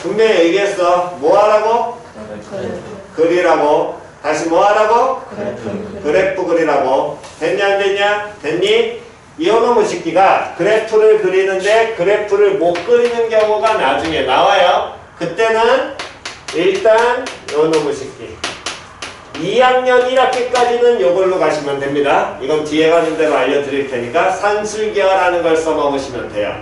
분명히 얘기했어. 뭐 하라고? 그리라고. 다시 뭐 하라고? 그래프 그리라고. 됐냐 안 됐냐? 됐니? 이어놓은 식기가 그래프를 그리는데 그래프를 못 그리는 경우가 나중에 나와요. 그때는 일단 이어놓은 식기 2학년 1학기까지는 이걸로 가시면 됩니다. 이건 뒤에 가는 대로 알려드릴 테니까 산술기하라는 걸 써먹으시면 돼요.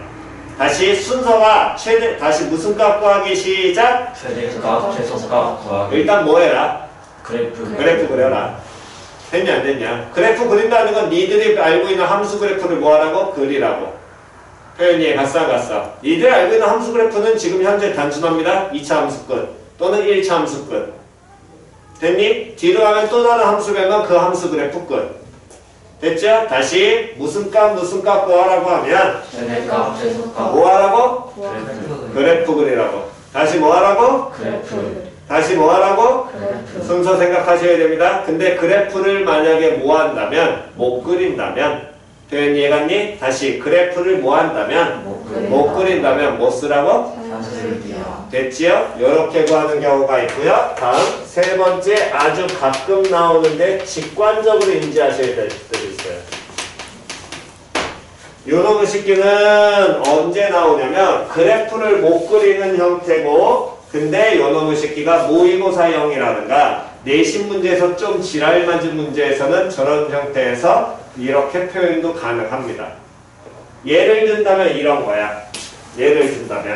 다시 순서가 다시 무슨 값 구하기 시작? 최대값, 최소값 구하기. 일단 뭐 해라? 그래프. 그래프 그려라. 됐냐 안 됐냐? 그래프 그린다는 건 니들이 알고 있는 함수 그래프를 뭐 하라고? 그리라고. 표현이 갔어 안 갔어? 니들이 알고 있는 함수 그래프는 지금 현재 단순합니다. 2차 함수 끝 또는 1차 함수 끝. 됐니? 뒤로 가면 또 다른 함수 배면 그 함수 그래프 끝. 됐죠? 다시 무슨 값 구하라고 하면 최대값, 최소값. 뭐 하라고? 그래프. 그래프 그리라고. 다시 뭐 하라고? 그래프. 다시 뭐 하라고? 그래프. 순서 생각하셔야 됩니다. 근데 그래프를 만약에 뭐 한다면 못 그린다면 표현 이해갔니? 다시 그래프를 뭐 한다면 못 그린다면 뭐 쓰라고? 산술기야. 됐지요? 이렇게 구하는 경우가 있고요. 다음 세 번째 아주 가끔 나오는데 직관적으로 인지하셔야 될 것들이 있어요. 요놈의 식기는 언제 나오냐면 그래프를 못 그리는 형태고 근데 요놈의 식기가 모의고사형이라든가 내신 문제에서 좀 지랄 맞은 문제에서는 저런 형태에서 이렇게 표현도 가능합니다. 예를 든다면 이런 거야. 예를 든다면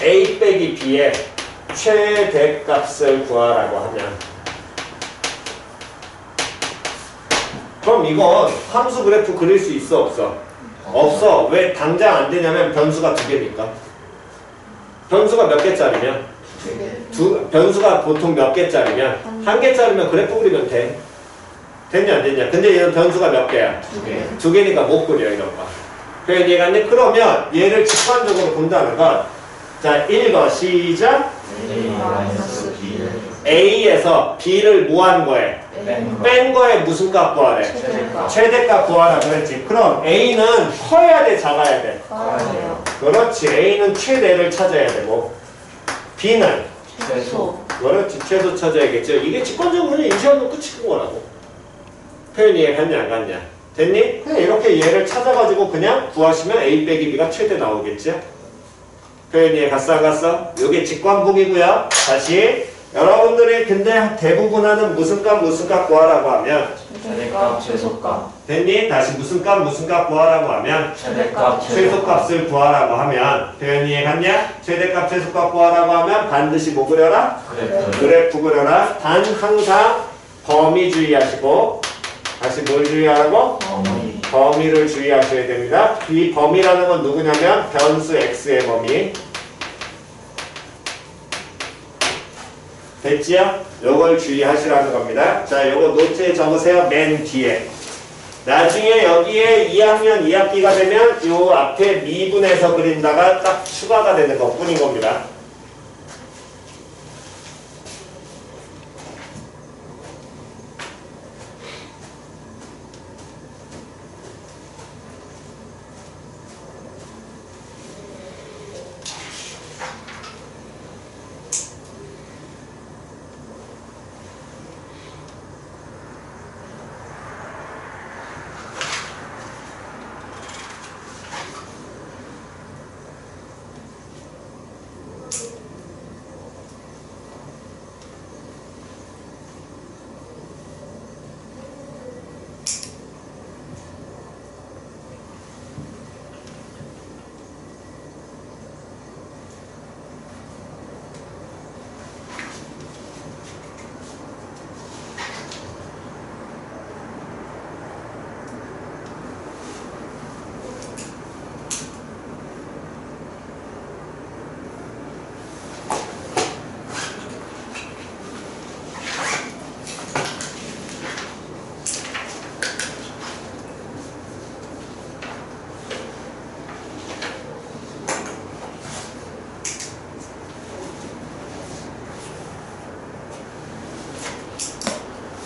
A 빼기 B의 최대값을 구하라고 하면 그럼 이건 함수 그래프 그릴 수 있어 없어? 없어. 왜 당장 안 되냐면 변수가 두 개니까. 변수가 몇 개짜리면? 변수가 보통 몇 개짜리면? 한 개짜리면 그래프 그리면 돼. 됐냐 안 됐냐? 근데 얘는 변수가 몇 개야? 두 개. 두 개니까 못 그려 이런 거. 표현 이해갔니? 그러면 얘를 직관적으로 본다는 건 자, 읽어. 시작. A-B를 A에서 B를 뭐 한 거에? 뺀 거에 무슨 값 구하래? 최대값. 최대값 구하라 그랬지. 그럼 A는 커야 돼, 작아야 돼? 커요. 그렇지. A는 최대를 찾아야 되고 B는 최소. 그렇지. 최소 찾아야겠죠. 이게 직관적으로 인식하면 끝인 거라고. 표현 이해갔냐 안 갔냐? 됐니? 그냥 이렇게 얘를 찾아가지고 그냥 구하시면 A 빼기 B가 최대 나오겠죠? 표현 이해 갔어 안 갔어? 요게 직관북이고요. 다시 여러분들이 근데 대부분 하는 무슨 값 구하라고 하면 최대값, 최소값. 됐니? 다시 무슨 값 구하라고 하면 최대값, 최소값을 구하라고 하면 표현 이해 갔냐? 최대값, 최소값 구하라고 하면 반드시 뭐 그려라? 그래프. 그래프 그려라. 단 항상 범위 주의하시고 다시 뭘 주의하라고? 어머니. 범위를 주의하셔야 됩니다. 이 범위라는 건 누구냐면 변수 x의 범위. 됐지요? 요걸 주의하시라는 겁니다. 자, 요거 노트에 적으세요. 맨 뒤에. 나중에 여기에 2학년 2학기가 되면 요 앞에 미분해서 그린다가 딱 추가가 되는 것 뿐인 겁니다.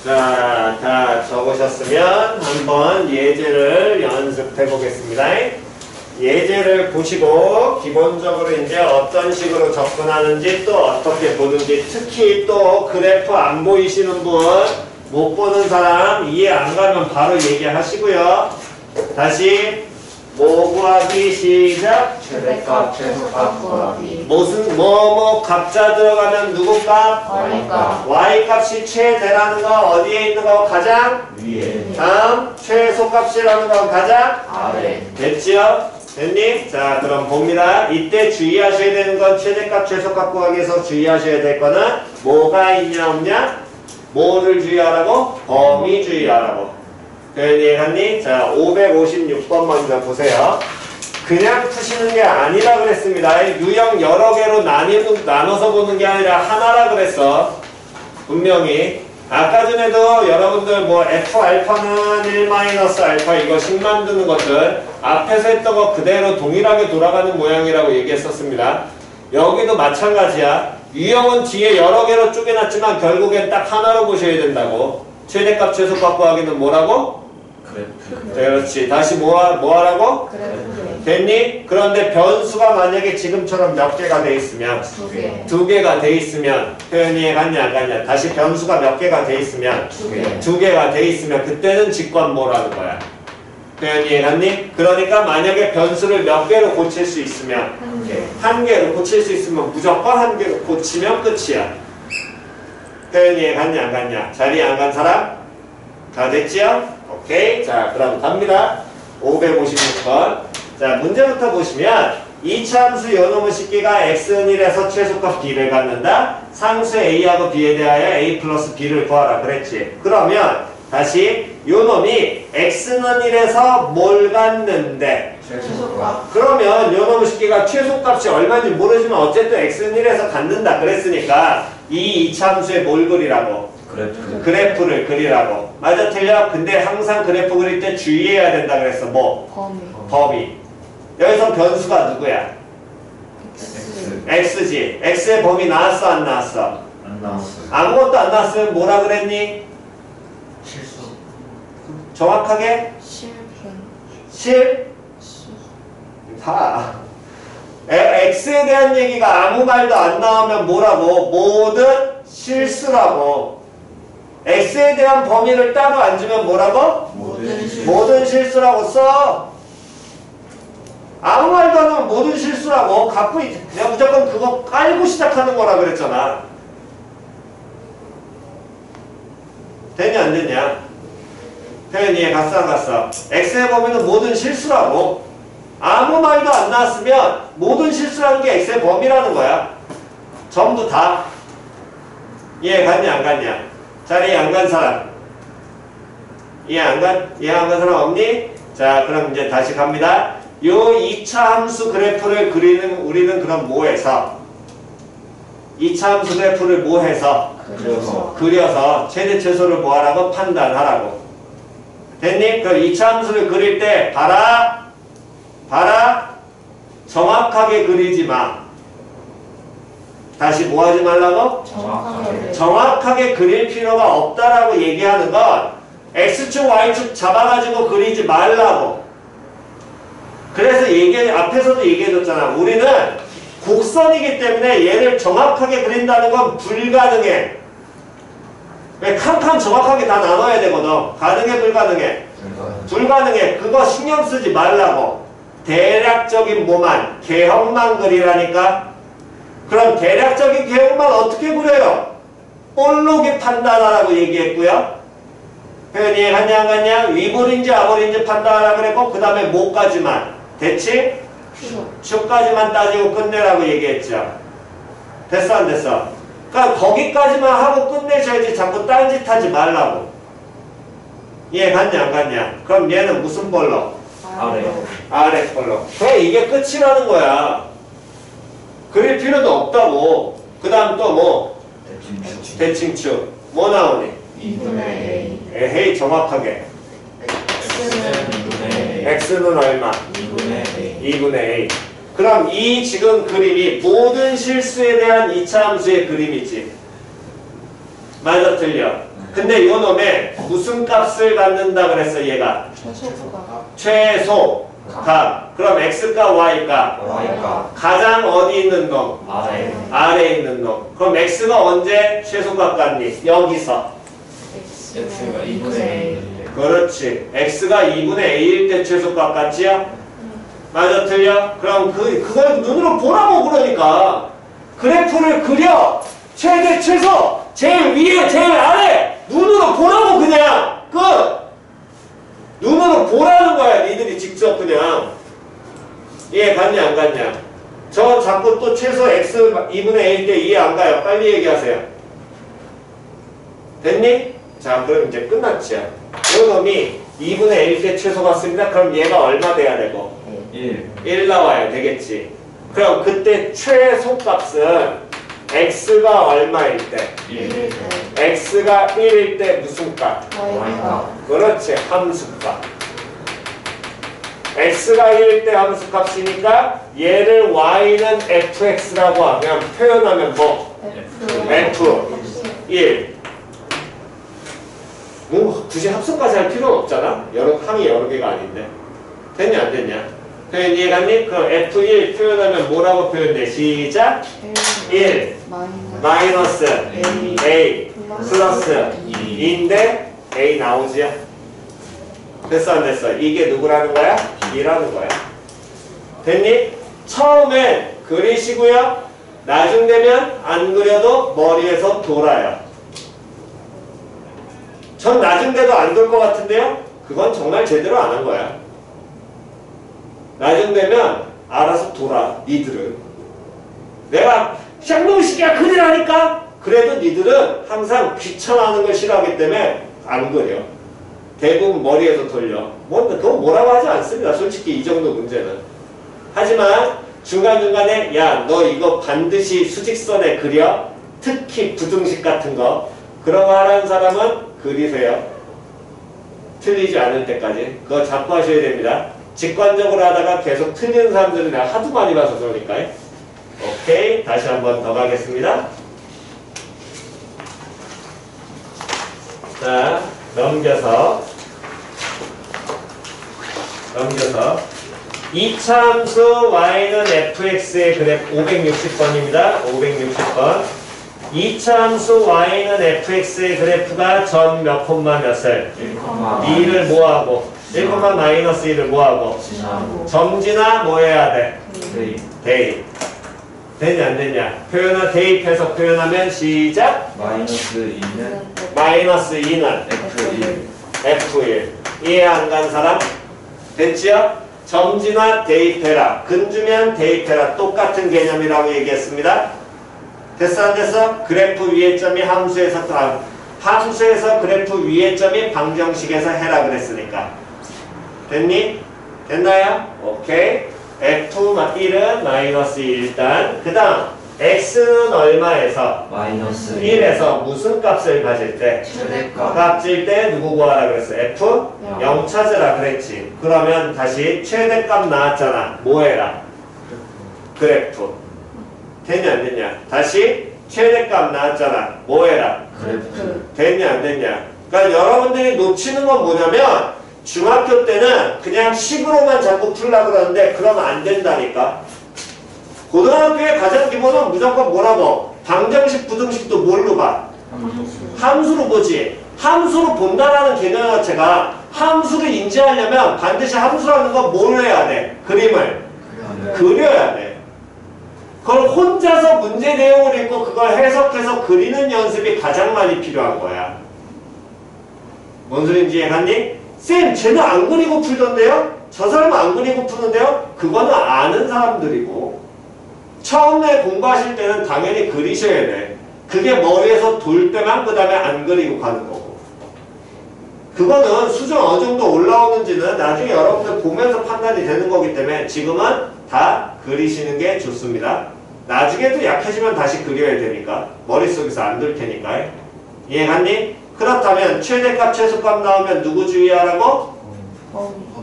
자, 다 적으셨으면 한번 예제를 연습해 보겠습니다. 예제를 보시고 기본적으로 이제 어떤 식으로 접근하는지 또 어떻게 보는지 특히 또 그래프 안 보이시는 분, 못 보는 사람 이해 안 가면 바로 얘기하시고요. 다시 뭐 구하기 시작. 최대값 최소값 구하기. 무슨 뭐뭐 값자 들어가면 누구 값? Y값. Y 값이 최대라는 거 어디에 있는 거 가장? 위에. 다음 최소값이라는 건 가장? 아래. 됐지요? 됐니? 자 그럼 봅니다. 이때 주의하셔야 되는 건 최대값 최소값 구하기에서 주의하셔야 될 거는 뭐가 있냐 없냐? 뭐를 주의하라고? 범위 주의하라고. 이해했니? 자 556번 먼저 보세요. 그냥 푸시는 게 아니라 그랬습니다. 유형 여러 개로 나눠서 보는 게 아니라 하나라 그랬어. 분명히. 아까 전에도 여러분들 뭐 F알파는 1-알파 이거씩 만드는 것들 앞에서 했던 거 그대로 동일하게 돌아가는 모양이라고 얘기했었습니다. 여기도 마찬가지야. 유형은 뒤에 여러 개로 쪼개놨지만 결국엔 딱 하나로 보셔야 된다고. 최대값 최소값 구하기는 뭐라고? 그래프. 그렇지. 다시 뭐 하라고? 그래프 됐니? 그런데 변수가 만약에 지금처럼 몇 개가 돼 있으면 2개. 2개가 돼 있으면 표현이 갔냐 안 갔냐? 다시 변수가 몇 개가 돼 있으면 2개. 2개가 돼 있으면 그때는 직관 뭐라는 거야? 표현이 갔니? 그러니까 만약에 변수를 몇 개로 고칠 수 있으면 1개. 한 개로 고칠 수 있으면 무조건 한 개로 고치면 끝이야. 표현이 갔냐 안 갔냐? 자리 안 간 사람? 다 됐지요? 오케이. 자 그럼 갑니다. 556번. 자 문제부터 보시면 2차 함수 요놈의 식기가 x는 1에서 최소값 b를 갖는다. 상수 a하고 b에 대하여 a 플러스 b를 구하라 그랬지. 그러면 다시 요놈이 x는 1에서 뭘 갖는데 최소값. 그러면 요놈의 식기가 최소값이 얼마인지 모르지만 어쨌든 x는 1에서 갖는다 그랬으니까 이 2차 함수에 뭘 그리라고? 그래프. 그래프를 그리라고. 맞아 틀려? 근데 항상 그래프 그릴 때 주의해야 된다 그랬어. 뭐? 범위. 범위. 여기서 변수가 누구야? X. x지. x의 범위 나왔어 안 나왔어? 안 나왔어요. 아무것도 안 나왔으면 뭐라 그랬니? 실수. 정확하게? 실행. 실? 다. x에 대한 얘기가 아무 말도 안 나오면 뭐라고? 모든 실수라고. x에 대한 범위를 따로 안 주면 뭐라고? 모든 실수. 모든 실수라고 써. 아무 말도 안 하면 모든 실수라고. 갖고 그냥 무조건 그거 깔고 시작하는 거라 그랬잖아. 됐냐 안 됐냐? 표현 이해 갔어 안 갔어? x의 범위는 모든 실수라고. 아무 말도 안 나왔으면 모든 실수라는 게 x의 범위라는 거야. 전부 다. 이해 갔냐 안 갔냐? 자리 안 간 사람. 이해 안 간 사람 없니? 자 그럼 이제 다시 갑니다. 요 2차 함수 그래프를 그리는 우리는 그럼 뭐 해서 2차 함수 그래프를 뭐 해서 그려서 최대 최소를 뭐 하라고? 판단하라고. 됐니? 그럼 2차 함수를 그릴 때 봐라 정확하게 그리지 마. 다시 뭐 하지 말라고? 정확하게. 정확하게 그릴 필요가 없다라고 얘기하는 건 X축, Y축 잡아가지고 그리지 말라고. 그래서 앞에서도 얘기해줬잖아. 우리는 곡선이기 때문에 얘를 정확하게 그린다는 건 불가능해. 왜? 칸칸 정확하게 다 나눠야 되거든. 가능해 불가능해? 불가능해. 그거 신경 쓰지 말라고. 대략적인 뭐만, 개형만 그리라니까. 그럼 대략적인 개형만 어떻게 그려요? 볼록이 판단하라고 얘기했고요. 표현 이해 갔냐 안 갔냐? 위볼인지 아볼인지 판단하라고 그랬고 그 다음에 뭐까지만. 됐지? 축까지만 따지고 끝내라고 얘기했죠. 됐어 안 됐어? 그러니까 거기까지만 하고 끝내셔야지 자꾸 딴짓 하지 말라고. 이해 갔냐 안 갔냐? 그럼 얘는 무슨 볼록? 아래 볼록. 그래 이게 끝이라는 거야. 그릴 필요도 없다고. 그 다음 또 뭐? 대칭축. 뭐 나오니? 2분의 A. 에헤이 정확하게. x는 얼마? 2분의 A. 2분의 a. 그럼 이 지금 그림이 모든 실수에 대한 2차 함수의 그림이지. 맞아 틀려? 근데 요 놈에 무슨 값을 갖는다 그랬어 얘가? 최소 값. 그럼 x값 y값. Y값. 가장 어디 있는 놈? 아래. 아래에 있는 놈. 그럼 x가 언제 최소값 같니? 여기서. X가 2분의 A. 그렇지. x가 2분의 a일 때 최소값 같지요? 맞아 틀려? 그럼 그걸 눈으로 보라고 그러니까 그래프를 그려 최대 최소 제일 위에 제일 아래 눈으로 보라고 그냥 끝 눈으로 보라는 거야 니들이 직접 그냥 이해 갔냐 안 갔냐 저 자꾸 또 최소 x 2분의 1 대 2에 안 가요 빨리 얘기하세요 됐니? 자 그럼 이제 끝났지 요 놈이 2분의 1 대 최소 같습니다 그럼 얘가 얼마 돼야 되고 1 나와야 되겠지 그럼 그때 최소값은 x가 얼마일 때? 1. x가 1일 때 무슨 값? Y값. 그렇지 함수값 x가 1일 때 함수값이니까 얘를 y는 fx라고 하면 표현하면 뭐? F 1 뭐 굳이 합성까지 할 필요는 없잖아 항이 여러 개가 아닌데 됐냐 안 됐냐? 표현 이해갔니? 그럼 F1 표현하면 뭐라고 표현돼? 시작! 1 마이너스 A 플러스 2인데 A 나오지요? 됐어 안 됐어? 이게 누구라는 거야? B라는 거야 됐니? 처음엔 그리시고요 나중 되면 안 그려도 머리에서 돌아요 전 나중 돼도 안 돌 것 같은데요? 그건 정말 제대로 안 한 거야 나중 되면 알아서 돌아 니들은 내가 쌍놈식이야 그리라니까 그래도 니들은 항상 귀찮아하는 걸 싫어하기 때문에 안 그려 대부분 머리에서 돌려 그거 뭐라고 하지 않습니다 솔직히 이 정도 문제는 하지만 중간중간에 야 너 이거 반드시 수직선에 그려 특히 부등식 같은 거 그런 거 하라는 사람은 그리세요 틀리지 않을 때까지 그거 자꾸 하셔야 됩니다 직관적으로 하다가 계속 틀리는 사람들을 내가 하도 많이 봐서 그러니까 오케이 다시 한번 더 가겠습니다 자 넘겨서 2차 함수 y는 fx의 그래프 560번입니다 560번 2차 함수 y는 fx의 그래프가 전 몇 콤마 몇을 2를 뭐하고 1, 마이너스 1을 뭐하고 점지나 뭐 해야 돼? 대입 됐냐 안 됐냐? 표현을 대입해서 표현하면 시작 마이너스 2는 F1 이해 안 간 사람? 됐지요? 점지나 대입해라 근주면 대입해라 똑같은 개념이라고 얘기했습니다 됐어 안 됐어? 그래프 위의 점이 함수에서 그래프 위의 점이 방정식에서 해라 그랬으니까 됐니? 됐나요? 오케이 F1은 마이너스 2 일단 그 다음 X는 얼마에서? 마이너스 1에서 무슨 값을 가질 때? 최대값 값질 때 누구 구하라 그랬어? F? 0 찾으라 그랬지 그러면 다시 최대값 나왔잖아 뭐 해라? 그래프 됐냐 안 됐냐? 다시 최대값 나왔잖아 뭐 해라? 그래프 됐냐 안 됐냐? 그러니까 여러분들이 놓치는 건 뭐냐면 중학교 때는 그냥 식으로만 자꾸 풀려고 그러는데 그러면 안 된다니까. 고등학교의 가장 기본은 무조건 뭐라고? 방정식, 부등식도 뭘로 봐? 함수로 보지. 함수로 본다라는 개념 자체가 함수를 인지하려면 반드시 함수라는 건 뭘 해야 돼? 그림을 그려야 돼. 그걸 혼자서 문제 내용을 읽고 그걸 해석해서 그리는 연습이 가장 많이 필요한 거야. 뭔 소리인지 이해갔니? 쌤, 쟤는 안 그리고 풀던데요? 저 사람은 안 그리고 푸는데요? 그거는 아는 사람들이고 처음에 공부하실 때는 당연히 그리셔야 돼. 그게 머리에서 돌 때만 그 다음에 안 그리고 가는 거고 그거는 수준 어느 정도 올라오는지는 나중에 여러분들 보면서 판단이 되는 거기 때문에 지금은 다 그리시는 게 좋습니다. 나중에도 약해지면 다시 그려야 되니까 머릿속에서 안 돌 테니까 이해갔니? 그렇다면 최대값 최소값 나오면 누구 주의하라고?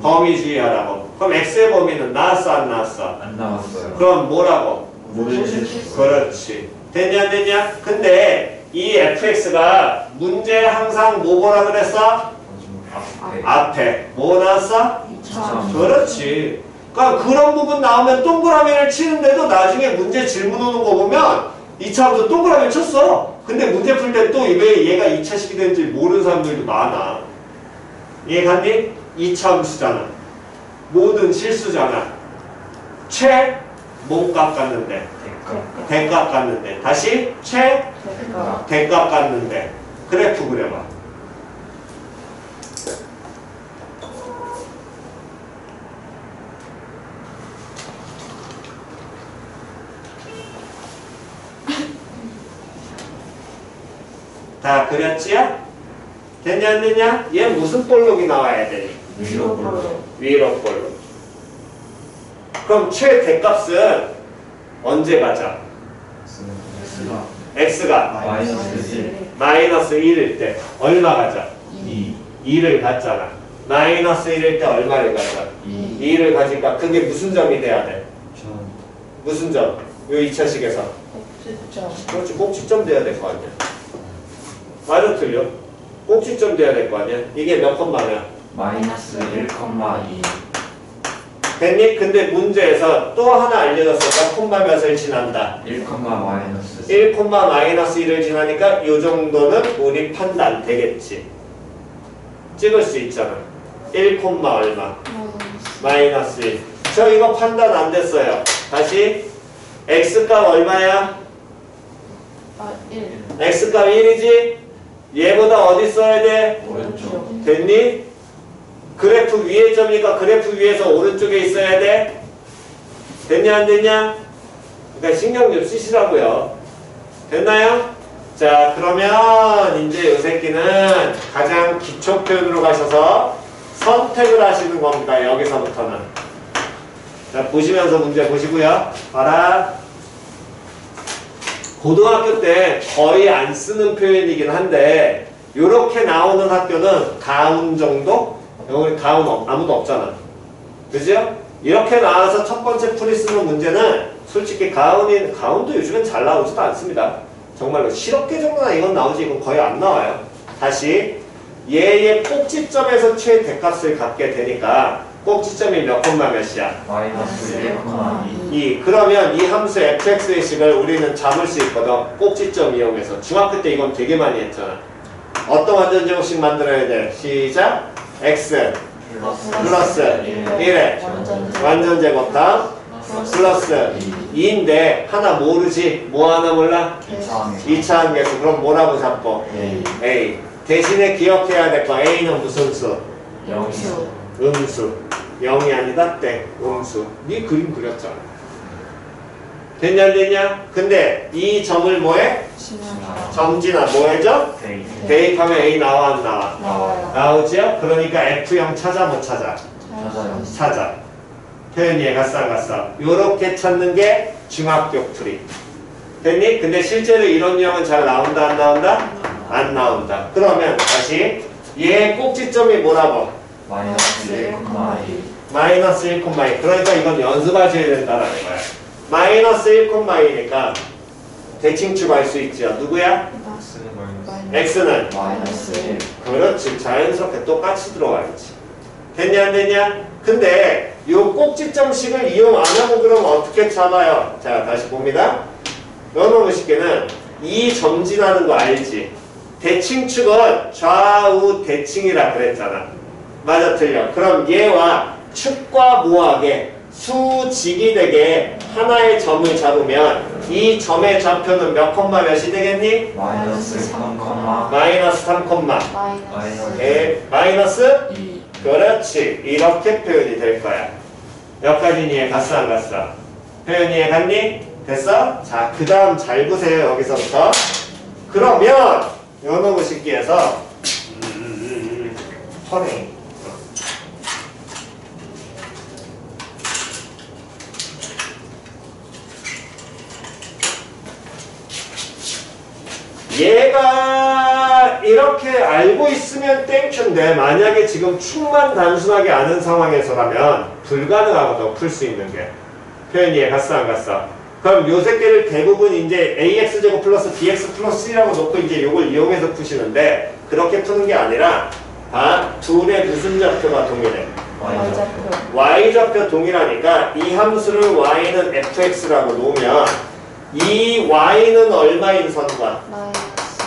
범위 주의하라고. 그럼 x의 범위는 나왔어 안 나왔어? 안 나왔어요. 그럼 뭐라고? 모든 실수. 그렇지. 됐냐 안 됐냐? 근데 이 fx가 문제 항상 뭐 보라 그랬어? 앞에 뭐 나왔어? 그렇지. 그러니까 그런 부분 나오면 동그라미를 치는데도 나중에 문제 질문 오는 거 보면 2차 함수 동그라미를 쳤어. 근데 문제 풀 때 또 왜 얘가 2차식이 되는지 모르는 사람들도 많아. 이해갔니? 2차 함수잖아. 모든 실수잖아. 최 몸값 같는데 대값 같는데 다시 최 대가. 대값 같는데 그래프 그려봐. 다 그렸지요? 됐냐 안 됐냐? 얘 무슨 볼록이 나와야 되니? 위로 볼로. 위로 볼록. 그럼 최대값은 언제 가자? x가 마이너스 1일 때 얼마 가자? 2를 갖잖아. 마이너스 1일 때 얼마를 가자? 2를 가니까 그게 무슨 점이 돼야 돼? 무슨 점? 요 2차식에서 꼭지점. 그렇지, 꼭지점 돼야 될 거 아니야. 맞아 틀려? 꼭지점 돼야 될 거 아니야. 이게 몇 콤마냐? 마이너스 1,2 됐니? 근데 문제에서 또 하나 알려줬어. 몇 콤마 몇을 지난다? 1, 마이너스 1 콤마 마이너스 1을 지나니까 이 정도는 우리 판단 되겠지. 찍을 수 있잖아. 1 콤마 얼마? 마이너스 1. 저 이거 판단 안 됐어요. 다시 x값 얼마야? 1. x값 1이지? 얘보다 어디 써야 돼? 오른쪽 됐니? 그래프 위에 점이니까 그래프 위에서 오른쪽에 있어야 돼? 됐냐 안 됐냐? 그러니까 신경 좀 쓰시라고요. 됐나요? 자, 그러면 이제 이 새끼는 가장 기초 표현으로 가셔서 선택을 하시는 겁니다. 여기서부터는. 자, 보시면서 문제 보시고요. 봐라. 고등학교 때 거의 안 쓰는 표현이긴 한데 이렇게 나오는 학교는 가운 정도? 여기 가운 아무도 없잖아. 그죠? 이렇게 나와서 첫 번째 풀이 쓰는 문제는 솔직히 가운도 요즘엔 잘 나오지도 않습니다. 정말로 실업계 정도나 이건 나오지 이건 거의 안 나와요. 다시 얘의 꼭지점에서 최대값을 갖게 되니까 꼭지점이 몇 콤마 몇이야? 마이너스 1,2 2. 그러면 이 함수 fx의 식을 우리는 잡을 수 있거든. 꼭지점 이용해서. 중학교 때 이건 되게 많이 했잖아. 어떤 완전 제곱식 만들어야 돼? 시작. x 플러스 1에 완전 제곱당 플러스 2인데 하나 모르지? 뭐 하나 몰라? 2차 함계수. 그럼 뭐라고 잡고? a. 대신에 기억해야 될 거 a는 무슨 수? 영수 음수. 0이 아니다 땡. 음수. 네 그림 그렸잖아. 됐냐 안 됐냐? 근데 이 점을 뭐해? 점지나 뭐해죠? 대입하면 a 나와 안 나와? 나와요. 나오지요? 그러니까 F0 찾아 못 찾아? 찾아요 찾아. 표현이 갔어 안 갔어? 요렇게 찾는 게 중학교 풀이. 됐니? 근데 실제로 이런 유형은 잘 나온다 안 나온다? 안 나온다. 그러면 다시 얘 꼭지점이 뭐라고? 마이너스 1,2 마이너스 1,2. 그러니까 이건 연습하셔야 된다는 거야. 마이너스 1,2니까 대칭축 알 수 있죠. 누구야? x는 마이너스 1 그렇지. 자연스럽게 똑같이 들어와야지. 됐냐 안 됐냐? 근데 요 꼭지점식을 이용 안 하고 그러면 어떻게 잡아요? 자, 다시 봅니다. 너무 쉽게는 이 점진하는 거 알지? 대칭축은 좌우 대칭이라 그랬잖아. 맞아 틀려. 그럼 얘와 축과 모하게 수직이 되게 하나의 점을 잡으면 이 점의 좌표는 몇 콤마 몇이 되겠니? 마이너스 3, 마이너스 3 콤마 마이너스 2 그렇지. 이렇게 표현이 될 거야. 여기까지는 이해 갔어 안 갔어? 표현 이해 갔니? 됐어? 자, 그 다음 잘 보세요. 여기서부터. 그러면 요놈의 식기에서 퍼네. 얘가 이렇게 알고 있으면 땡큐인데 만약에 지금 축만 단순하게 아는 상황에서라면 불가능하거든. 풀 수 있는 게. 표현 이해 갔어 안 갔어? 그럼 요 새끼를 대부분 이제 ax제곱 플러스 bx 플러스 c라고 놓고 이제 요걸 이용해서 푸시는데 그렇게 푸는 게 아니라 둘의 무슨 좌표가 동일해? y좌표 동일하니까 이 함수를 y는 fx라고 놓으면 이 y는 얼마인 선과?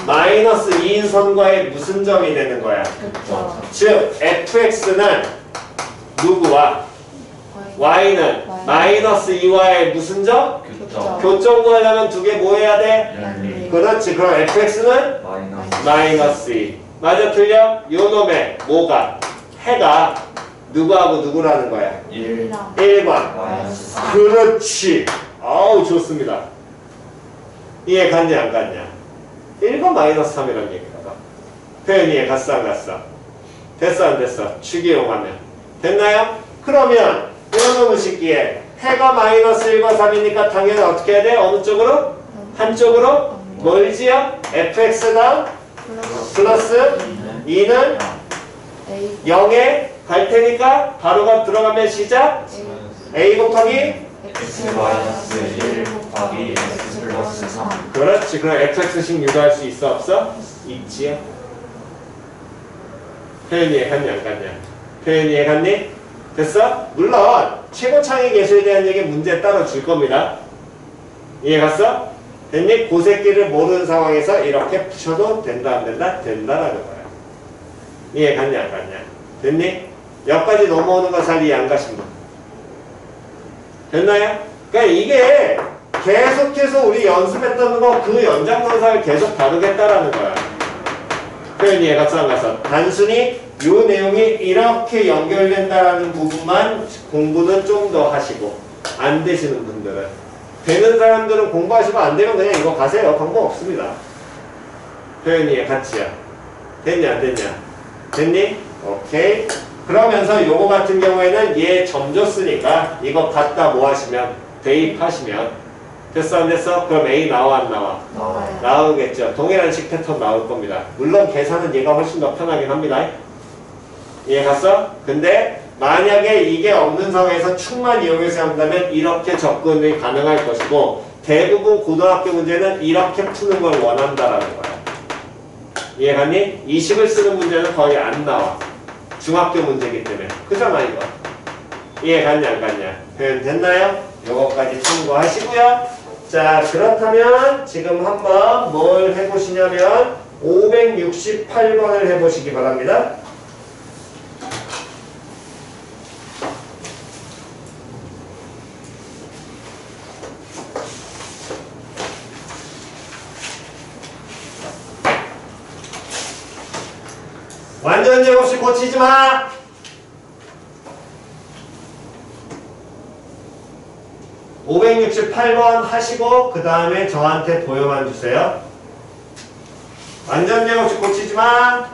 마이너스 2인 선과의 무슨 점이 되는 거야? 즉 fx는 누구와? y는 마이너스 2와의 무슨 점? 교점 교점 구하려면 두 개 뭐 해야 돼? 열리 그렇지. 그럼 fx는 마이너스 마이너스 2. 맞아 틀려? 요 놈의 뭐가? 해가 누구하고 누구라는 거야? 1 1과 마이너스 3 그렇지. 아우 좋습니다. 이해 갔냐 안 갔냐? 1과 마이너스 3이라는 얘기다. 표현 이해 갔어 안 갔어? 됐어 안 됐어? 추기 이용하면 됐나요? 그러면 이런 놈을 씻기에 해가 마이너스 1과 3이니까 당연히 어떻게 해야 돼? 어느 쪽으로? 한쪽으로? 뭘지요? fx가 플러스 2는 A 0에 갈 테니까 바로가 들어가면 시작 a 곱하기 x 마이너스 1 곱하기 x 플러스 3 그렇지. 그럼 fx식 유도할 수 있어 없어? 있지요. 표현 이해 갔냐 안 갔냐? 표현 이해 갔니? 됐어? 물론 최고창의 계수에 대한 얘기 문제 따로 줄 겁니다. 이해 갔어? 됐니? 그 새끼를 모르는 상황에서 이렇게 붙여도 된다 안 된다? 된다라는 거야. 이해 갔냐 안 갔냐? 됐니? 여기까지 넘어오는 거 잘 이해 안 가신 분? 됐나요? 그러니까 이게 계속해서 우리 연습했던 거 그 연장선상을 계속 다루겠다라는 거야. 표현 이해 갔어 안 갔어? 단순히 이 내용이 이렇게 연결된다라는 부분만 공부는 좀 더 하시고 안 되시는 분들은 되는 사람들은 공부하시고 안 되면 그냥 이거 가세요. 방법 없습니다. 표현 이해 같이야. 됐냐 안 됐냐? 됐니? 오케이. 그러면서 요거 같은 경우에는 얘 점 줬으니까 이거 갖다 뭐 하시면 대입하시면 됐어 안 됐어? 그럼 A 나와 안 나와? 나와요 나오겠죠. 동일한 식 패턴 나올 겁니다. 물론 계산은 얘가 훨씬 더 편하긴 합니다. 이해 갔어? 근데 만약에 이게 없는 상황에서 축만 이용해서 한다면 이렇게 접근이 가능할 것이고 대부분 고등학교 문제는 이렇게 푸는 걸 원한다라는 거야. 이해 갔니? 이 식을 쓰는 문제는 거의 안 나와. 중학교 문제이기 때문에. 그잖아 이거. 이해 갔냐 안 갔냐? 표현 됐나요? 요거까지 참고하시고요. 자 그렇다면 지금 한번 뭘 해보시냐면 568번을 해보시기 바랍니다. 완전 제곱식 고치지 마! 568번 하시고 그 다음에 저한테 보여만 주세요. 완전 제곱식 고치지 마!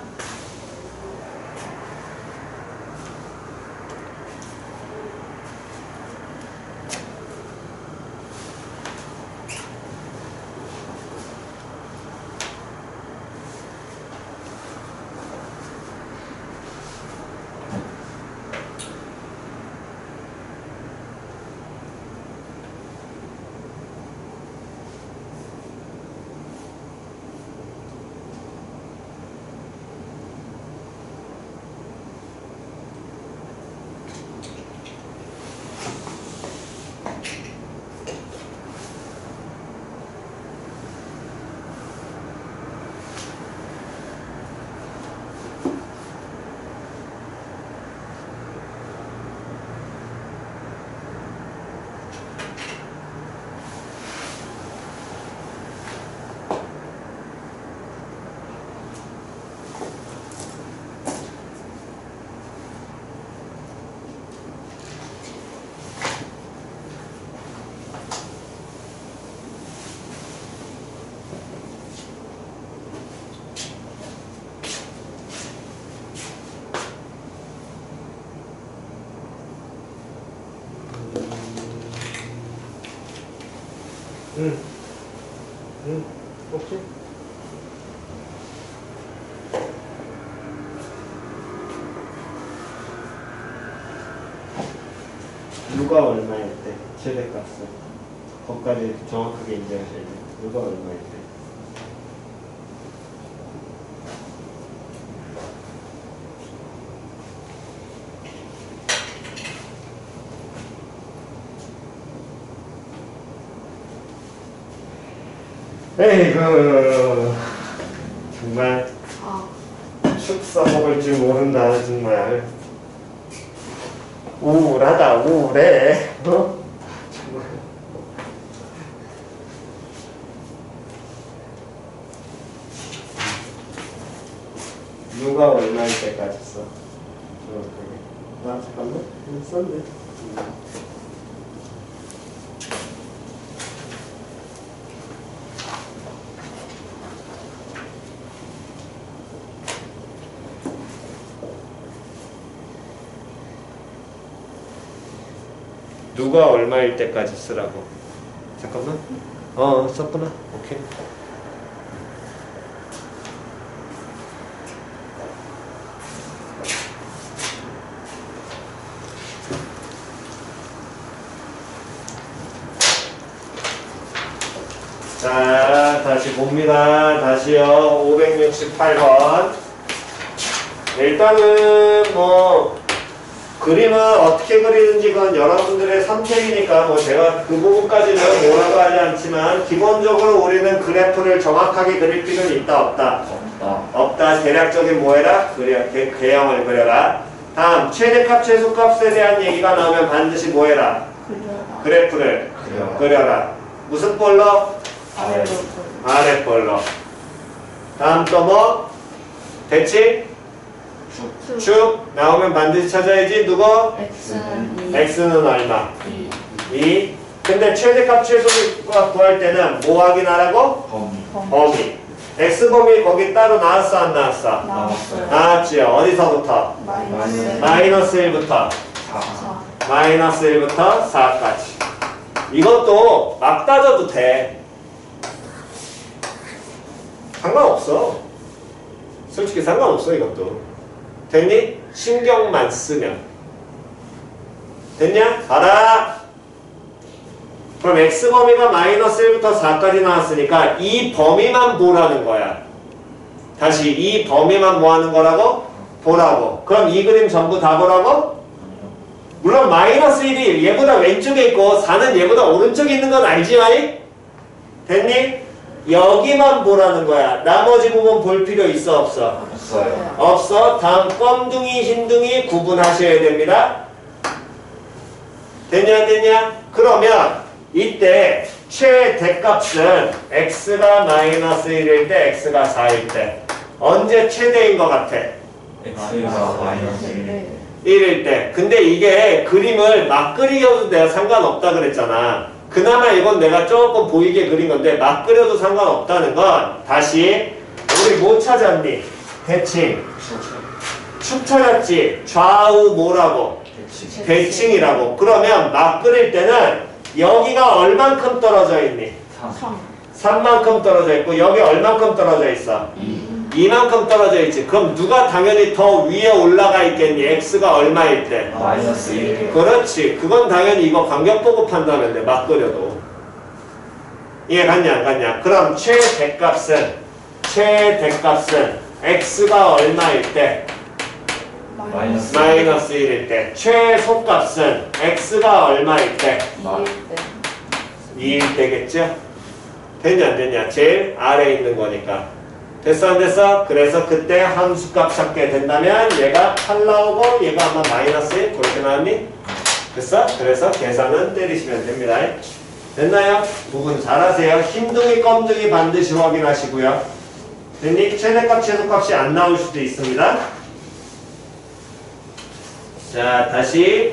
오케이. 누가 얼마였대? 최대값은. 거기까지 정확하게 인정하셔야 돼. 누가 얼마였대? 에이구 정말 축 써먹을 줄 모른다 정말. 우울하다, 우울해. 어? 누가 얼마일 때까지 써? 잠깐만. 썼네. 누가 얼마일 때까지 쓰라고? 잠깐만. 썼구나. 오케이. 자, 다시 봅니다. 다시요. 568번. 일단은 그림은 어떻게 그리는지 그건 여러분들의 선택이니까 제가 그 부분까지는 뭐라고 하지 않지만 기본적으로 우리는 그래프를 정확하게 그릴 필요는 있다 없다? 없다. 대략적인 뭐해라? 개형을 그려라. 다음 최대값 최소값에 대한 얘기가 나오면 반드시 뭐해라? 그래프를 그려라. 무슨 볼로? 아랫볼로. 다음 또 뭐? 대칭? 축 나오면 반드시 찾아야지. 누구? x는 얼마? 2. 근데 최대값 최소값 구할 때는 뭐 확인하라고? 범위. x범위 거기 따로 나왔어 안 나왔어? 나왔지요. 어디서부터? 마이너스 1부터 마이너스 1부터 4까지. 이것도 막 따져도 돼. 상관없어. 솔직히 상관없어. 이것도 됐니? 신경만 쓰면 됐냐? 봐라. 그럼 x범위가 마이너스 1부터 4까지 나왔으니까 이 범위만 보라는 거야. 다시 이 범위만 뭐 하는 거라고? 보라고. 그럼 이 그림 전부 다 보라고? 물론 마이너스 1이 얘보다 왼쪽에 있고 4는 얘보다 오른쪽에 있는 건 알지 마이? 됐니? 여기만 보라는 거야. 나머지 부분 볼 필요 있어 없어? 없어요. 없어. 다음 껌둥이 흰둥이 구분하셔야 됩니다. 됐냐 안 됐냐? 그러면 이때 최대값은 x가 마이너스 1일 때 x가 4일 때 언제 최대인 것 같아? x가 마이너스 1일 때. 근데 이게 그림을 막 그리셔도 내가 상관없다 그랬잖아. 그나마 이건 내가 조금 보이게 그린 건데 막 그려도 상관없다는 건 다시 우리 뭐 찾았니? 대칭. 축 찾았지? 좌우 뭐라고? 대칭이라고. 그러면 막 그릴 때는 여기가 얼만큼 떨어져 있니? 3만큼 떨어져 있고 여기 얼만큼 떨어져 있어? 2만큼 떨어져 있지. 그럼 누가 당연히 더 위에 올라가 있겠니? x가 얼마일 때? 마이너스 1. 그렇지. 그건 당연히 이거 간격 보고 판단하면 돼. 막 그려도. 이해 갔냐 안 갔냐? 그럼 최대값은 x가 얼마일 때? 마이너스 마이너스 1일 때. 최소값은 x가 얼마일 때? 2일 때겠죠? 됐냐 안 됐냐? 제일 아래에 있는 거니까. 됐어 안 됐어? 그래서 그때 함수값 찾게 된다면 얘가 8 나오고 얘가 아마 마이너스 1 그렇게 나왔니? 됐어? 그래서 계산은 때리시면 됩니다. 됐나요? 부분 잘하세요. 흰둥이 껌둥이 반드시 확인하시고요. 됐니? 최대값 최소값이 안 나올 수도 있습니다. 자 다시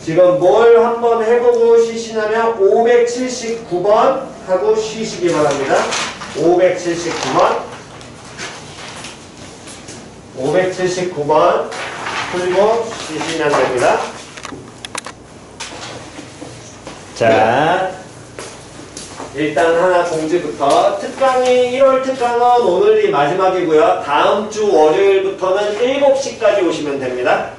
지금 뭘 한번 해보고 쉬시냐면 579번 하고 쉬시기 바랍니다. 579번 풀고 쉬시면 됩니다. 자 일단 하나 공지부터 특강이 1월 특강은 오늘이 마지막이고요. 다음 주 월요일부터는 7시까지 오시면 됩니다.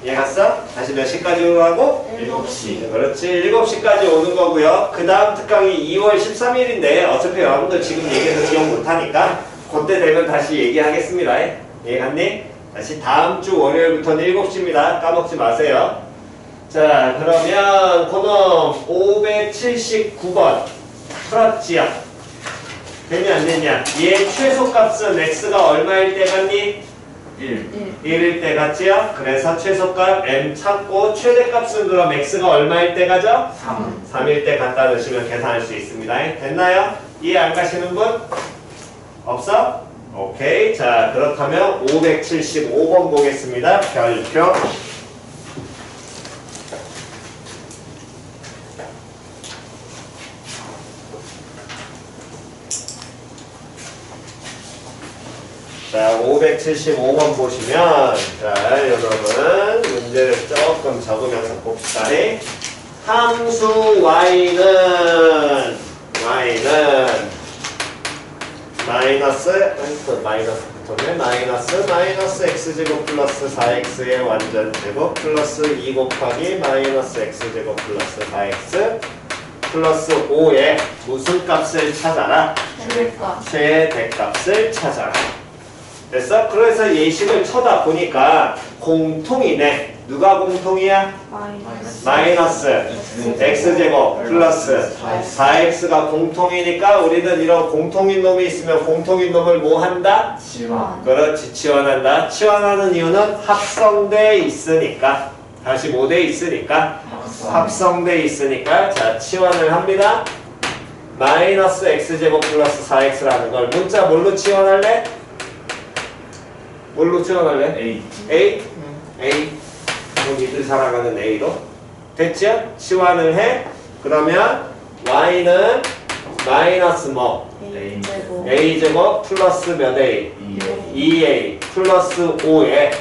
이해갔어? 다시 몇 시까지 오라고? 7시. 그렇지. 7시까지 오는 거고요. 그 다음 특강이 2월 13일인데 어차피 여러분들 지금 얘기해서 기억 못하니까 그때 되면 다시 얘기하겠습니다. 이해갔니? 다시 다음 주 월요일부터는 7시입니다. 까먹지 마세요. 자 그러면 그놈 579번 풀었지요? 되냐 안 되냐? 얘 최소값은 x가 얼마일 때 같니? 1. 1일 때 같지요? 그래서 최소값 m 찾고 최대값은 그럼 x가 얼마일 때 가죠? 3. 3일 때 갖다 넣으시면 계산할 수 있습니다. 됐나요? 이해 안 가시는 분? 없어? 오케이. 자, 그렇다면 575번 보겠습니다. 별표. 자, 575번 보시면, 자, 여러분, 문제를 조금 적으면서 봅시다. 함수 y는 마이너스 붙었네. 마이너스 x제곱 플러스 4x의 완전 제곱 플러스 2 곱하기 마이너스 x제곱 플러스 4x 플러스 5의 무슨 값을 찾아라? 최대값. 최대값을 찾아라. 됐어? 그래서 예식을 쳐다 보니까 공통이네. 누가 공통이야? 마이너스 x제곱 플러스 4x가 공통이니까 우리는 이런 공통인 놈이 있으면 공통인 놈을 뭐 한다? 치환. 그렇지, 치환한다. 치환하는 이유는 합성돼 있으니까. 다시 뭐 돼 있으니까? 합성돼 있으니까. 자, 치환을 합니다. 마이너스 x제곱 플러스 4x라는 걸 문자 뭘로 치환할래? 뭘로 치환할래? A. A? A. 니들 살아가는 A로. 됐죠? 치환을 해. 그러면 Y는 마이너스 뭐? A제곱. A제곱 플러스 몇 A? 2A 플러스 5에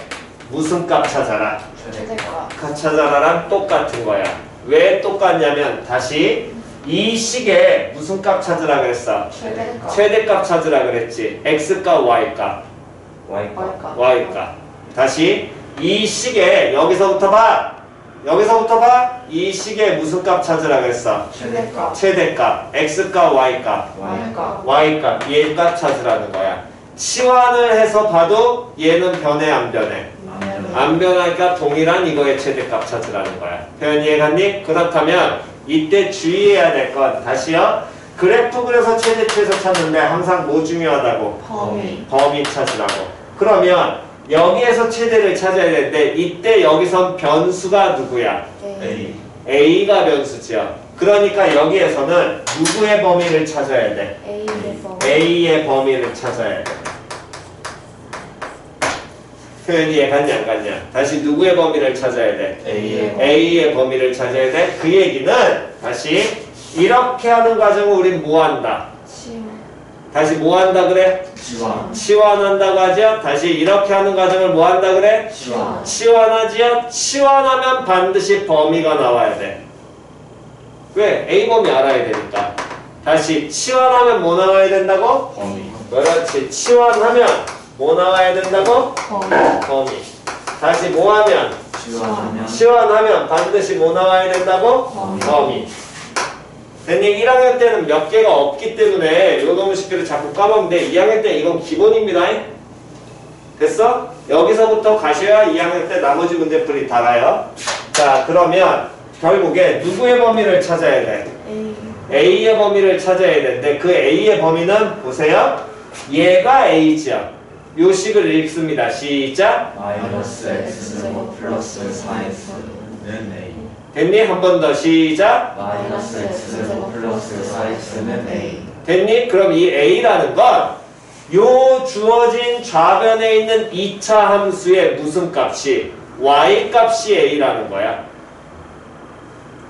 무슨 값 찾아라? 최대값. 값 찾아라랑 똑같은 거야. 왜 똑같냐면 다시 이 식에 무슨 값 찾으라 그랬어? 최대값. 최대값 찾으라 그랬지. X값, Y값. Y값. Y값. 다시 이 식에 여기서부터 봐. 이 식에 무슨 값 찾으라 그랬어? 최대값. 최대값. X값, Y값. Y값. Y값. 얘 값 찾으라는 거야. 치환을 해서 봐도 얘는 변해 안 변해? 안 변하니까 동일한 이거의 최대값 찾으라는 거야. 표현 이해갔니? 그렇다면 이때 주의해야 될 건 다시요. 그래프 그려서 최대 최소 찾는데 항상 뭐 중요하다고? 범위 찾으라고. 그러면 여기에서 최대를 찾아야 되는데 이때 여기선 변수가 누구야? A. A가 변수죠. 그러니까 여기에서는 누구의 범위를 찾아야 돼? A의 범위를 찾아야 돼. 표현이 이해갔냐 안 갔냐? 다시 누구의 범위를 찾아야 돼? A의 범위를 찾아야 돼. 그 얘기는 다시 이렇게 하는 과정을 우린 뭐 한다? 다시 뭐 한다 그래? 치환. 치환한다고 하죠? 다시 이렇게 하는 과정을 뭐 한다 그래? 치환. 치환하지요? 치환하면 반드시 범위가 나와야 돼. 왜? A 범위 알아야 되니까. 다시 치환하면 뭐 나와야 된다고? 범위. 그렇지. 치환하면 뭐 나와야 된다고? 범위. 다시 뭐 하면? 치환하면 치환하면 반드시 뭐 나와야 된다고? 범위. 됐니? 1학년 때는 몇 개가 없기 때문에 요 놈의 식들을 자꾸 까먹는데 2학년 때 이건 기본입니다. 됐어? 여기서부터 가셔야 2학년 때 나머지 문제풀이 달아요. 자, 그러면 결국에 누구의 범위를 찾아야 돼? A의 범위를 찾아야 되는데 그 A의 범위는 보세요. 얘가 A죠. 요 식을 읽습니다. 시작. 마이너스 x제곱 플러스 4x는 A. 됐니? 한 번 더 시작. 마이너스 x제곱 플러스 4x는 A. 됐니? 그럼 이 A라는 건 요 주어진 좌변에 있는 2차 함수의 무슨 값이 y 값이 A라는 거야.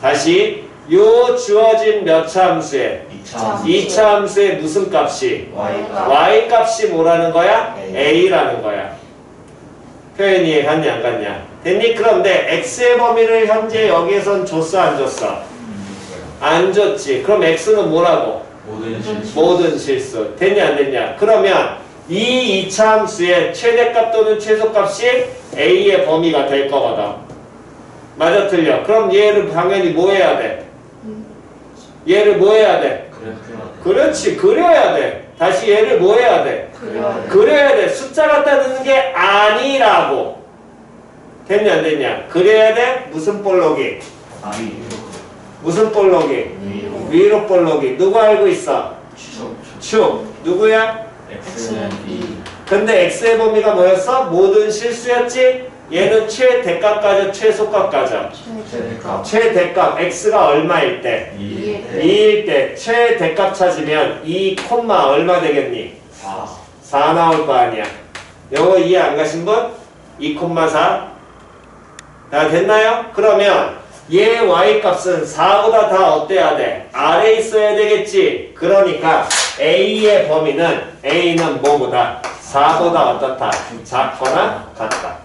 다시 요 주어진 몇 차 함수의 2차 함수의 무슨 값이 y 값이 뭐라는 거야? A라는 거야. 표현이 이해갔냐 안 갔냐? 됐니? 그런데 x의 범위를 현재 여기에선 줬어 안 줬어? 안 줬지. 그럼 x는 뭐라고? 모든 실수. 됐냐 안 됐냐? 그러면 이 2차 함수의 최대값 또는 최소값이 A의 범위가 될 거거든. 맞아 틀려? 그럼 얘를 당연히 뭐 해야 돼? 얘를 뭐 해야 돼? 그렇지. 그려야 돼. 다시 얘를 뭐 해야 돼? 그려야 돼. 숫자 갖다 넣는 게 아니라고. 됐냐 안 됐냐? 그려야 돼? 무슨 볼록이? 무슨 볼록이? 위로 볼록이. 누구 알고 있어? 축. 누구야? x는 2. 근데 x의 범위가 뭐였어? 모든 실수였지? 얘는 최대값까지 최소값까지. 최대값. 최대값 x가 얼마일 때? 2일 2일 때 최대값 찾으면 2, 얼마 되겠니? 4 나올 거 아니야. 요거 이해 안 가신 분? 2,4 다 됐나요? 그러면 얘 y값은 4보다 다 어때야 돼? 아래에 있어야 되겠지. 그러니까 a의 범위는 a는 뭐보다? 4보다 어떻다? 작거나 같다.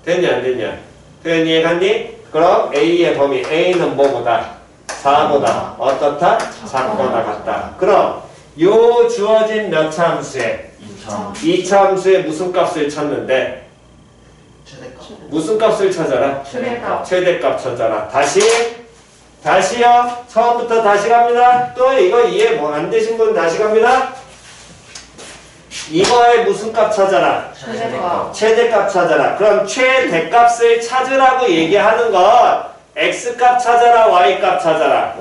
됐냐 안 됐냐? 표현 이해갔니? 그럼 a의 범위 a는 뭐보다? 4보다 어떻다? 작거나 같다. 그럼 요 주어진 몇 차 함수에 2차 함수에 무슨 값을 찾는데 무슨 값을 찾아라? 최대값. 최대값 찾아라. 다시요. 처음부터 다시 갑니다. 또 이거 이해 뭐 안 되신 분 다시 갑니다. 이거의 무슨 값 찾아라? 최대값. 최대값 찾아라. 그럼 최대값을 찾으라고 얘기하는 건 x값 찾아라, y값 찾아라.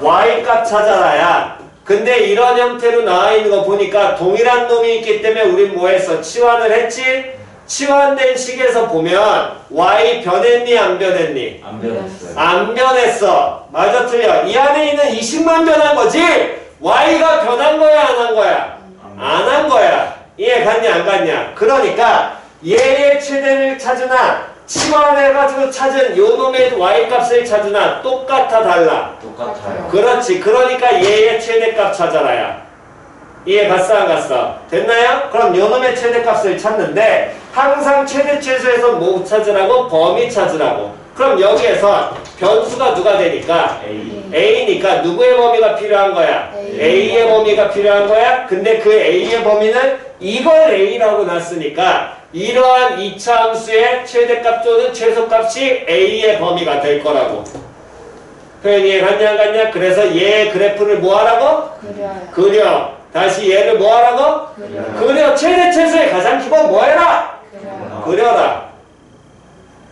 y값 찾아라야. 근데 이런 형태로 나와 있는 거 보니까 동일한 놈이 있기 때문에 우린 뭐 했어? 치환을 했지? 치환된 식에서 보면 y 변했니 안 변했니? 안 변했어요. 안 변했어. 맞아 틀려. 이 안에 있는 이 식만 변한 거지 y가 변한 거야 안 한 거야? 안 한 거야. 이해 갔냐 안 갔냐? 그러니까 얘의 최대를 찾으나 치환해가지고 찾은 요 놈의 y값을 찾으나 똑같아 달라? 똑같아요. 그렇지. 그러니까 얘의 최대값 찾아라야. 이해 갔어 안 갔어? 됐나요? 그럼 요 놈의 최대값을 찾는데 항상 최대 최소에서 뭐 찾으라고? 범위 찾으라고. 그럼 여기에서 변수가 누가 되니까? A니까 누구의 범위가 필요한 거야? A의 범위가 필요한 거야? 근데 그 A의 범위는 이걸 A라고 놨으니까 이러한 2차 함수의 최대값 또는 최소값이 A의 범위가 될 거라고. 표현 이해 갔냐 안 갔냐? 그래서 얘의 그래프를 뭐 하라고? 그려요. 그려. 다시 얘를 뭐 하라고? 그려. 최대 최소의 가장 기본 뭐 해라? 그려요. 그려라.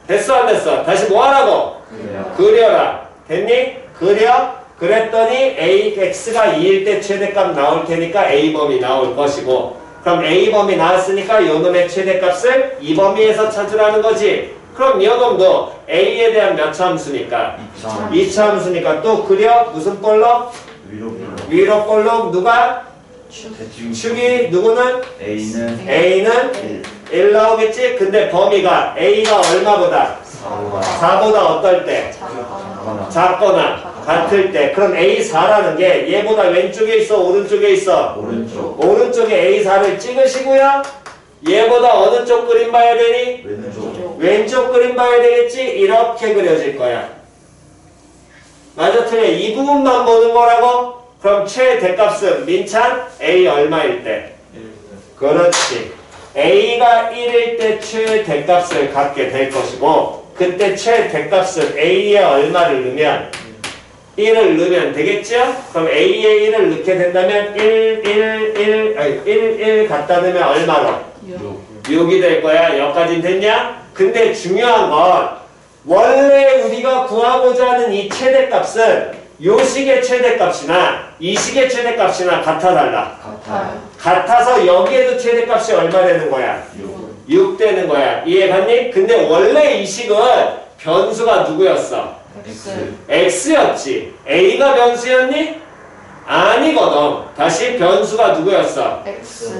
됐어 안 됐어? 다시 뭐 하라고? 그래요. 그려라. 됐니? 그려. 그랬더니 x가 2일 때 최대값 나올 테니까 a범위 나올 것이고 그럼 a범위 나왔으니까 요놈의 최대값을 이 범위에서 찾으라는 거지. 그럼 요놈도 a에 대한 몇 차 함수니까? 2차 함수니까 또 그려. 무슨 볼록? 위로 볼록. 누가? 대충 축이 누구는? A는 1 나오겠지? 근데 범위가 A가 얼마보다? 4보다 어떨 때? 작거나 같을 때. 그럼 A4라는 게 얘보다 왼쪽에 있어? 오른쪽에 있어? 오른쪽에 A4를 찍으시고요. 얘보다 어느 쪽 그림 봐야 되니? 왼쪽 그림 봐야 되겠지? 이렇게 그려질 거야. 맞아 틀려? 이 부분만 보는 거라고? 그럼 최대값은 민찬 A 얼마일 때? 그렇지. A가 1일 때 최대값을 갖게 될 것이고 그때 최대값은 A에 얼마를 넣으면 1을 넣으면 되겠죠? 그럼 A에 1을 넣게 된다면 1 갖다 넣으면 얼마로? 6이 될 거야. 여기까지는 됐냐? 근데 중요한 건 원래 우리가 구하고자 하는 이 최대값은 요 식의 최대값이나 이 식의 최대값이나 같아 달라? 같아서 여기에도 최대값이 얼마 되는 거야? 6 되는 거야. 이해 갔니? 근데 원래 이 식은 변수가 누구였어? x였지. a가 변수였니? 아니거든. 다시 변수가 누구였어?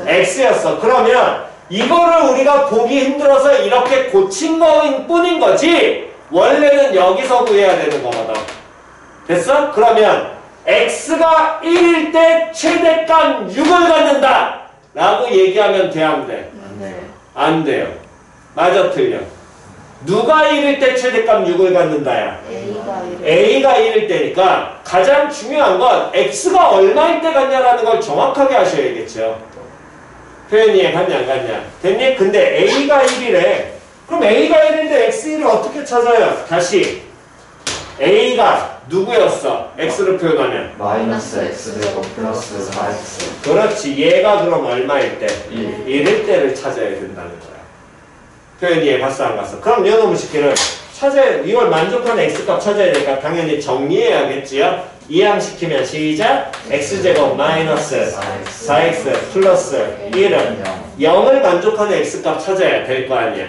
x였어. 그러면 이거를 우리가 보기 힘들어서 이렇게 고친 거인 뿐인 거지 원래는 여기서 구해야 되는 거거든. 됐어? 그러면 x가 1일 때 최대값 6을 갖는다 라고 얘기하면 돼 안 돼? 안 돼요. 맞아 틀려? 누가 1일 때 최대값 6을 갖는다야? A가 1일 때니까 가장 중요한 건 x가 얼마일 때 갖냐라는 걸 정확하게 하셔야겠죠. 표현 이해 갔냐 안 갔냐? 됐니? 근데 A가 1이래. 그럼 A가 1인데 x1을 어떻게 찾아요? 다시 A가 누구였어? x를 표현하면 -x 제곱 플러스 4x. 그렇지. 얘가 그럼 얼마일 때? 1. 1일 때를 찾아야 된다는 거야. 표현 이해 갔어 안 갔어? 그럼 요놈의 식기를 찾아야 이걸 만족하는 x값 찾아야 되니까 당연히 정리해야겠지요? 이항시키면 시작. x제곱 마이너스 4x 플러스 1은 0을 만족하는 x값 찾아야 될 거 아니야.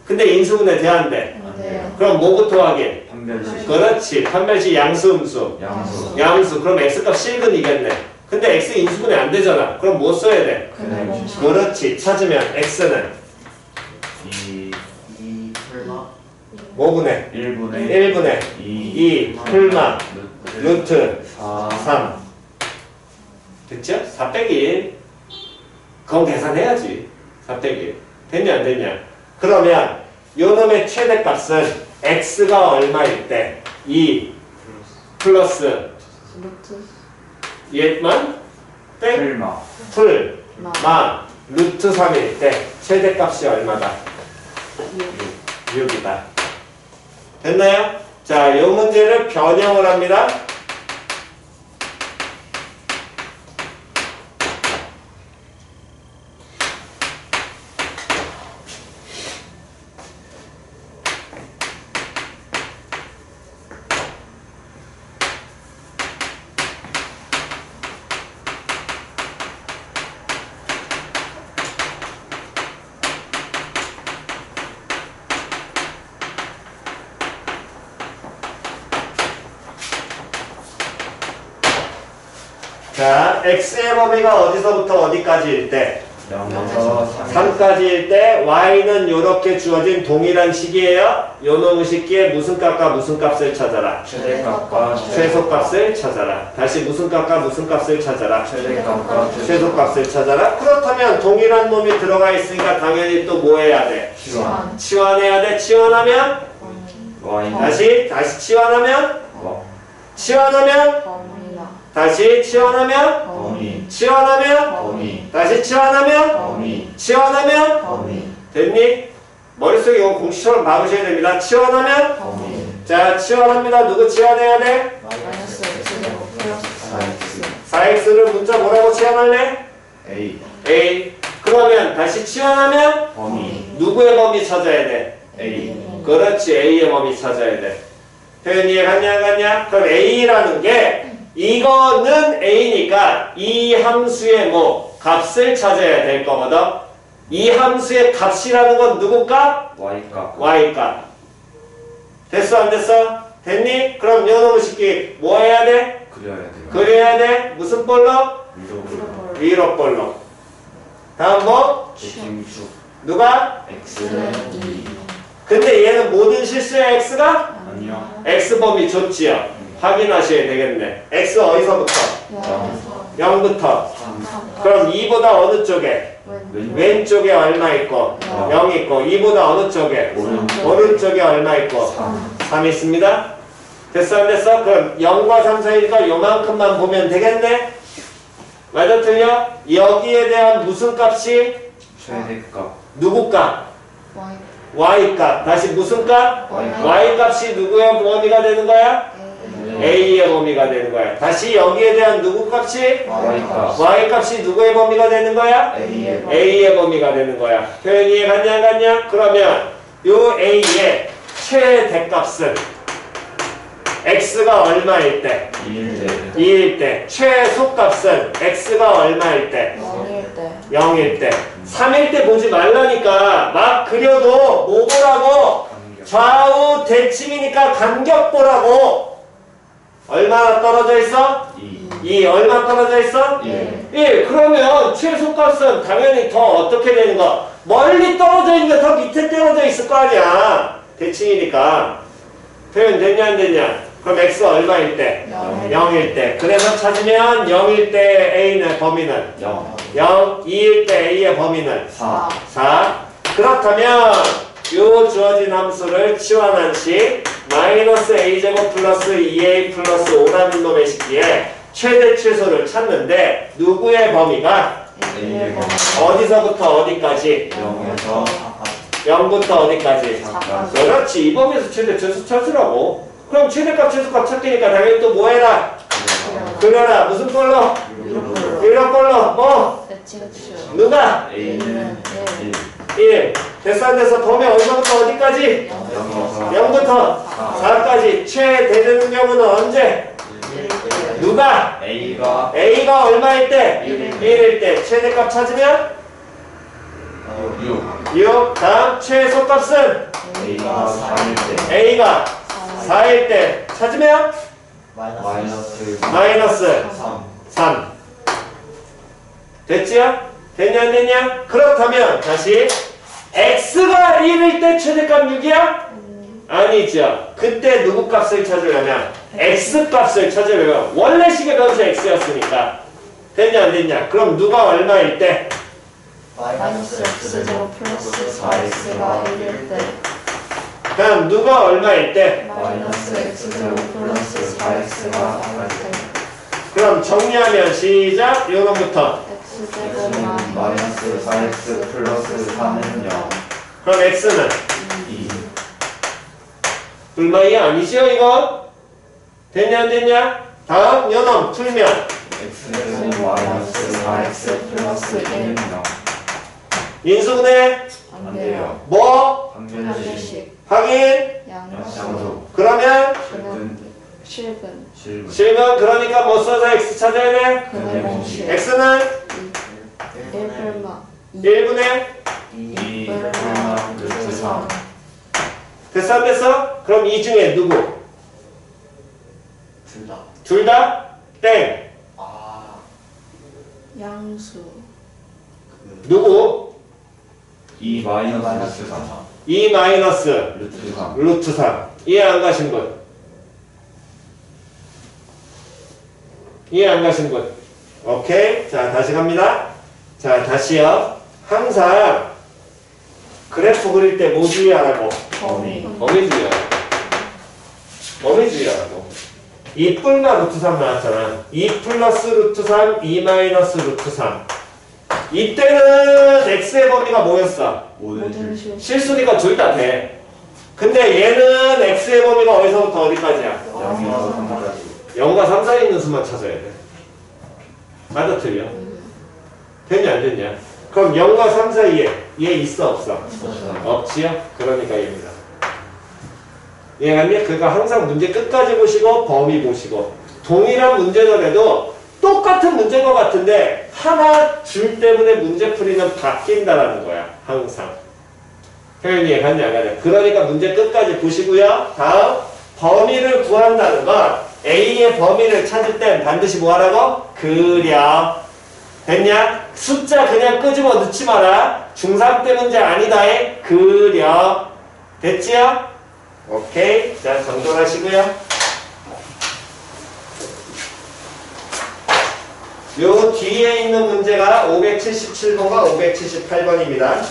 근데 인수분해 돼야 안 돼. 네. 그럼 뭐부터 확인? 판별식. 그렇지. 판별식 양수 음수. 양수. 양수. 그럼 x값 실근이겠네. 근데 x 인수분해 안 되잖아. 그럼 뭐 써야 돼? 그네. 그렇지. 찾으면 x는 2 설마 뭐 분해? 1분의 1분의 2 2 풀마 루트 4 3 됐죠? 4 빼기 1 그건 계산해야지. 4 빼기 1 됐냐 안 됐냐? 그러면 요놈의 최대값은 x가 얼마일 때 2 플러스 루트 얘만 땡 설마 풀 마 마 루트 3일 때 최대값이 얼마다? 6이다. 됐나요? 자, 이 문제를 변형을 합니다. 자, x의 범위가 어디서부터 어디까지일 때? 0에서 3까지일 때 y는 이렇게 주어진 동일한 식이에요. 요놈의 식기에 무슨 값과 무슨 값을 찾아라. 최대값과 최소값을 찾아라. 다시 무슨 값과 무슨 값을 찾아라. 최대값과 최소값을 찾아라. 그렇다면 동일한 놈이 들어가 있으니까 당연히 또 뭐 해야 돼? 치환 치환해야 돼. 치환하면 y 다시 치환하면 범위나 다시 치환하면 범위 치환하면 범위 다시 치환하면 범위 치환하면 범위 됐니? 머릿속에 이거 공식처럼 박으셔야 됩니다. 치환하면 범위 자 치환합니다. 누구 치환해야 돼? 마이너스 x제곱 플러스 4x를 문자 뭐라고 치환할래? A a. 그러면 다시 치환하면 범위 누구의 범위 찾아야 돼? A 그렇지. a의 범위 찾아야 돼. 표현 이해 갔냐 안 갔냐? 그럼 a라는 게 이거는 a니까 이 함수의 뭐 값을 찾아야 될 거거든. 이 함수의 값이라는 건 누구 값? Y값 y 값. 됐어 안 됐어? 됐니? 그럼 요놈의 식기 뭐 해야 돼? 그려야 돼요. 그려야 돼. 무슨 볼록? 위로 위로 볼록. 다음 뭐? 대칭축 누가? X는 2 근데 얘는 모든 실수의 x가? 아니요 x 범위 좋지요. 확인하셔야 되겠네. x 어디서부터? 0부터. 3 그럼 2보다 어느 쪽에? 왼쪽에 얼마 있고? 0 있고. 2보다 어느 쪽에? 오른쪽에 얼마 있고? 3 있습니다. 됐어 안 됐어? 그럼 0과 3 사이니까 요만큼만 보면 되겠네? 맞아 틀려? 여기에 대한 무슨 값이? 최대값 누구 값? y y 값. 다시 무슨 값? Y y 값이 누구의 범위가 되는 거야? a의 범위가 되는 거야. 다시 여기에 대한 누구 값이? Y값 y 값이 누구의 범위가 되는 거야? A의 a의 범위가 되는 거야. 표현 이해 갔냐 안 갔냐? 그러면 요 a의 최대값은 x가 얼마일 때? 2일 2일 때. 최소값은 x가 얼마일 때? 0일 때 0일 때. 3일 때 보지 말라니까. 막 그려도 뭐 보라고? 좌우 대칭이니까 간격 보라고. 얼마나 떨어져 있어? 2. 얼마 떨어져 있어? 1. 그러면 최소값은 당연히 더 어떻게 되는 거? 멀리 떨어져 있는 게 더 밑에 떨어져 있을 거 아니야. 대칭이니까. 표현 됐냐 안 됐냐? 그럼 x가 얼마일 때? 0일 때. 그래서 찾으면 0일 때 a의 범위는 0. 2일 때 a의 범위는 4 4. 그렇다면 요 주어진 함수를 치환한 식 마이너스 a제곱 플러스 2a 플러스 5라는 놈의 식기에 최대 최소를 찾는데 누구의 범위가 A의 어디서부터 어디까지? 0에서 0부터 어디까지? 4까지 그렇지. 이 범위에서 최대 최소 찾으라고. 그럼 최대값 최소값 찾기니까 당연히 또 뭐 해라? 그려라. 무슨 걸로? 이런 걸로 뭐? 대칭축 누가? A는 1. 됐어 안 됐어? 범위 어디서부터 어디까지? 0에서 0부터 4까지 최대되는 경우는 언제? 누가? A가 얼마일 때? 1일 때. 최대값 찾으면? 6. 다음 최소값은? A가 4일 때 A가 4일 때. 찾으면? 마이너스 3. 됐지요? 됐냐 안 됐냐? 그렇다면 다시 X가 1일 때 최대값 6이야? 아니죠. 그때 누구 값을 찾으려면 X 값을 찾으려면 원래 식의 변수 X였으니까. 됐냐 안 됐냐? 그럼 누가 얼마일 때? 마이너스 X제곱 플러스 4X가 1일 때 그럼 누가 얼마일 때? 마이너스 X제곱 플러스 4X가 4일 때 그럼 정리하면 시작. 요놈부터. X제곱 마이너스 4x 플러스 3은 0 그럼 X는 2 불만이 아니시요 이거? 됐냐 안 됐냐? 다음 요놈 풀면 x는 마이너스 4x 플러스 1은 0 인수분해 안 돼요. 뭐? 한 판별식 개씩 확인. 양수 양수 그러면 실근 실분 실근 그러니까 뭐 써서 X 찾아야 돼? 근의 공식 X는 1불마 1분의 2 1불마 루트 3 됐어 안 됐어? 그럼 이 중에 누구? 둘다 둘 다? 땡. 양수 누구? 2 마이너스 3 2 마이너스 루트 3 루트 3. 이해 안 가신 분? 이해 안 가신 분? 오케이. 자, 다시 갑니다. 자, 다시요. 항상 그래프 그릴 때 뭐 주의하라고? 범위 범위 주의하라고. 범위 주의하라고. 2 뿔마 루트 3 나왔잖아. 2 플러스 루트 3, 2 마이너스 루트 3. 이때는 x의 범위가 뭐였어? 모든 실 실수니까 둘 다 돼. 근데 얘는 x의 범위가 어디서부터 어디까지야? 0에서 3까지 0과 3 사이에 있는 수만 찾아야 돼. 맞아 틀려? 됐냐 안 됐냐? 그럼 0과 3 사이에 얘 있어 없어? 없지요? 그러니까 얘입니다. 이해갔니? 그러니까 항상 문제 끝까지 보시고 범위 보시고 동일한 문제더라도 똑같은 문제인 것 같은데 하나 줄 때문에 문제풀이는 바뀐다라는 거야. 항상. 표현이 이해갔냐 안 가냐? 그러니까 문제 끝까지 보시고요. 다음 범위를 구한다는 건 A의 범위를 찾을 땐 반드시 뭐 하라고? 그려. 됐냐? 숫자 그냥 끄집어 넣지 마라. 중3 때 문제 아니다에 그려. 됐지요? 오케이. 자, 정돈하시고요. 요 뒤에 있는 문제가 577번과 578번입니다.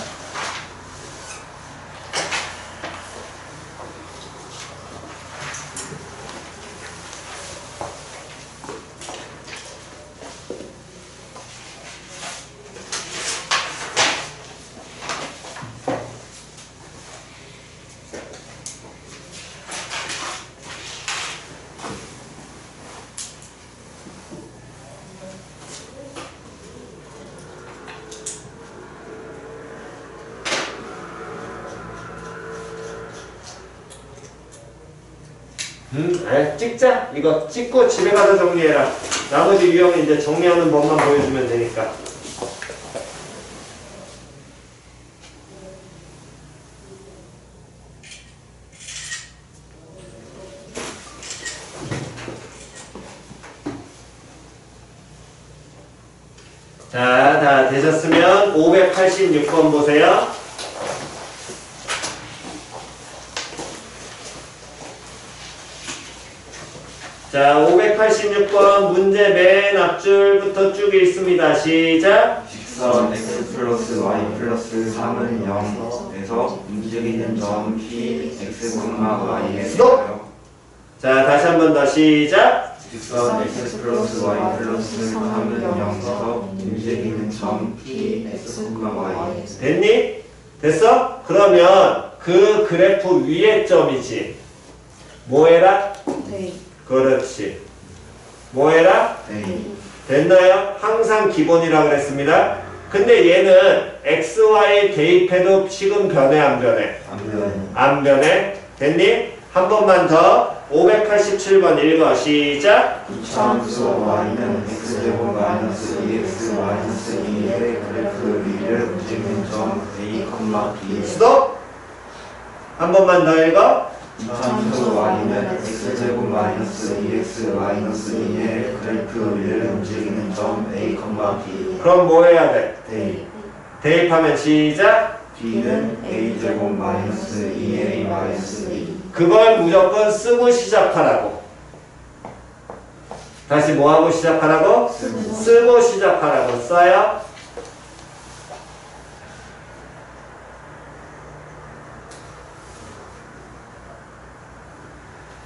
찍자. 이거 찍고 집에 가서 정리해라. 나머지 유형은 이제 정리하는 법만 보여주면 되니까. 자, 다 되셨으면 586번 보세요. 자, 586번 문제 맨 앞줄부터 쭉 읽습니다. 시작. 직선 x 플러스 y 플러스 3은 0에서 움직이는 점 p x, y에 스톱! 자, 다시 한 번 더 시작. 직선 x 플러스 y 플러스 3은 0에서 움직이는 점 p x, y에 됐니? 됐어? 그러면 그 그래프 위에 점이지. 뭐 해라? 데이 그렇지. 뭐 해라? 됐나요? 항상 기본이라 그랬습니다. 근데 얘는 x, y 대입해도 식은 변해 안 변해? 안 변해. 됐니? 한 번만 더 587번 읽어. 시작. 이차함수 y는 x제곱 마이너스 2x 마이너스 2의 그래프 위를 움직이는 점 a, b. 스톱. 한 번만 더 읽어. 이차함수 y는 x제곱 마이너스 2x 마이너스 2의 그래프 위를 움직이는 점 a, b. 그럼 뭐 해야 돼? 대입. 대입하면 시작. b는 a제곱 마이너스 2a 마이너스 2. 그걸 무조건 쓰고 시작하라고. 다시 뭐하고 시작하라고? 쓰고 시작하라고 써요.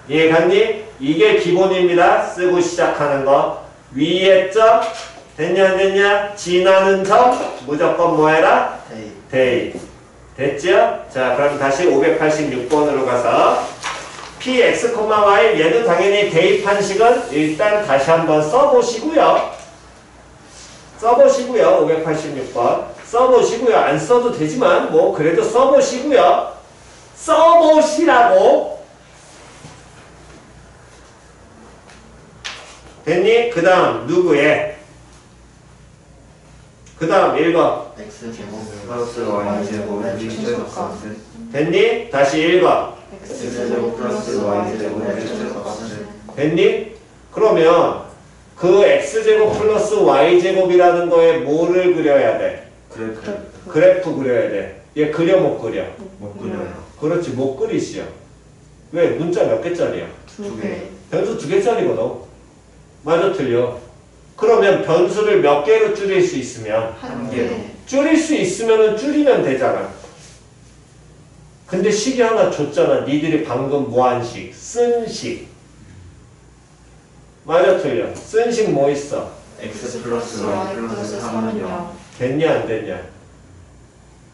이해갔니? 이게 기본입니다. 쓰고 시작하는 거. 위에 점 됐냐 안 됐냐? 지나는 점 무조건 뭐 해라? 대입. 대입. 됐죠? 자, 그럼 다시 586번으로 가서 px, y 얘는 당연히 대입한 식은 일단 다시 한번 써보시고요. 586번 써보시고요. 안 써도 되지만 뭐 그래도 써보시고요. 써보시라고. 됐니? 그 다음 누구의? 그 다음 읽어. x제곱 플러스 y제곱 x제곱 값은 됐니? 다시 읽어. x제곱 플러스 y제곱 x제곱 값은 됐니? 그러면 그 x제곱 플러스 y제곱이라는 거에 뭐를 그려야 돼? 그래프 그려야 돼. 얘 그려 못 그려? 못 그려요. 그렇지, 못 그리시오. 왜? 문자 몇 개짜리야? 두 개. 변수 2개짜리거든. 맞아, 틀려. 그러면 변수를 몇 개로 줄일 수 있으면? 한 개. 개. 줄일 수 있으면 줄이면 되잖아. 근데 식이 하나 줬잖아. 니들이 방금 뭐 한 식? 쓴 식. 맞아, 틀려. 쓴 식 뭐 있어? x 플러스 y 플러스 3은 0. 됐냐 안 됐냐?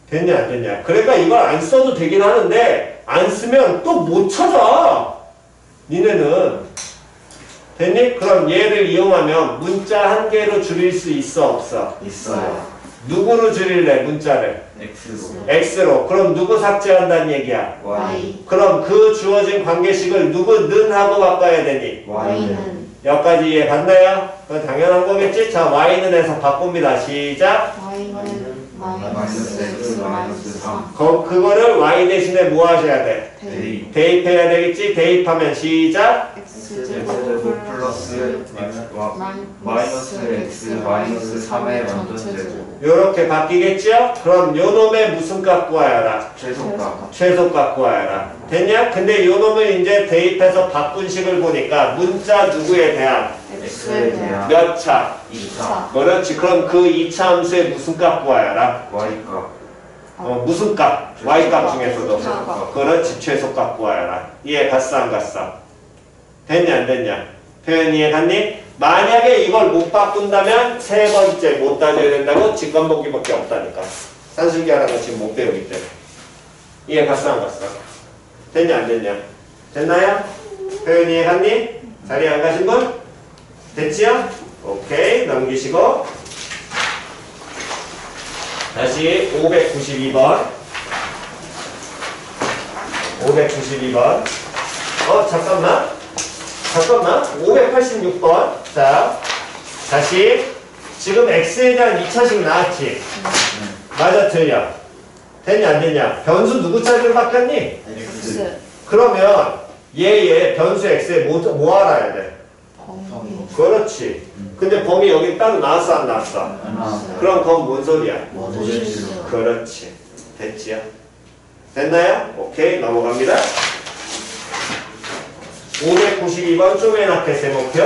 됐냐 안 됐냐? 그러니까 이걸 안 써도 되긴 하는데 안 쓰면 또 못 찾아. 니네는. 됐니? 그럼 얘를 이용하면 문자 한 개로 줄일 수 있어 없어? 있어요. 누구로 줄일래 문자를? x로 x로. 그럼 누구 삭제한다는 얘기야? y 그럼 그 주어진 관계식을 누구는 하고 바꿔야 되니? y는 여기까지 이해 갔나요? 그건 당연한 거겠지? 자, y는 해서 바꿉니다. 시작. y는 마이너스 x 마이너스 3. 그거를 y 대신에 뭐 하셔야 돼? 대입. 대입해야 되겠지? 대입하면 시작. x제곱 플러스 마이너스 x 마이너스 3의 완전제곱. 요렇게 바뀌겠죠? 그럼 요 놈의 무슨 값 구하여라? 최소값. 최소값 구하여라. 됐냐? 근데 요 놈을 이제 대입해서 바꾼 식을 보니까 문자 누구에 대한? x에 대한 몇 차? 2차. 그렇지. 그럼 그 2차 함수의 무슨 값 구하여라? y값. 무슨 값? y값 중에서도. 최소값. 그렇지. 최소값 구하여라. 이해 갔어 안 갔어? 됐냐 안 됐냐? 표현 이해 갔니? 만약에 이걸 못 바꾼다면 세 번째 못 따져야 된다고 직관보기밖에 없다니까. 산술기하라고 지금 못 배우기 때문에. 이해 갔어 안 갔어? 됐냐 안 됐냐? 됐나요? 표현 이해 갔니? 자리 안 가신 분? 됐지요? 오케이 넘기시고 다시 592번 592번 잠깐만 586번 자 다시 지금 x에 대한 2차식 나왔지? 맞아 틀려? 됐냐 안 됐냐? 변수 누구 차례로 바뀌었니? x 그러면 얘 변수 x에 뭐 알아야 돼? 범위 그렇지. 근데 범위 여기 따로 나왔어 안 나왔어? 안 나왔어요. 그럼 그건 뭔 소리야? 모두실수 그렇지. 됐지요? 됐나요? 오케이 넘어갑니다. 592번 쪼매나켓 세목표.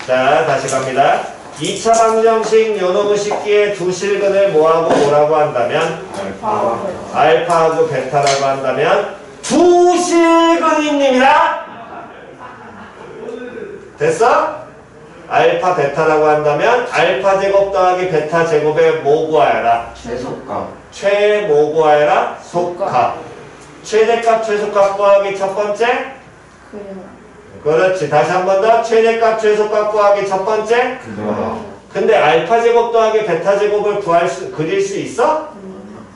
자 다시 갑니다. 2차 방정식 요놈의 식기의 두 실근을 뭐하고 뭐라고 한다면 알파하고 베타라고 한다면 두 실근입니다. 됐어? 알파 베타라고 한다면 알파 제곱 더하기 베타 제곱에 뭐 구하여라? 최소값. 최뭐 구하여라? 속값. 최대값 최소값 구하기 첫 번째? 그렇지. 다시 한 번 더. 최대값 최소값 구하기 첫 번째? 그거요. 근데 알파 제곱 더하기 베타 제곱을 그릴 수 있어?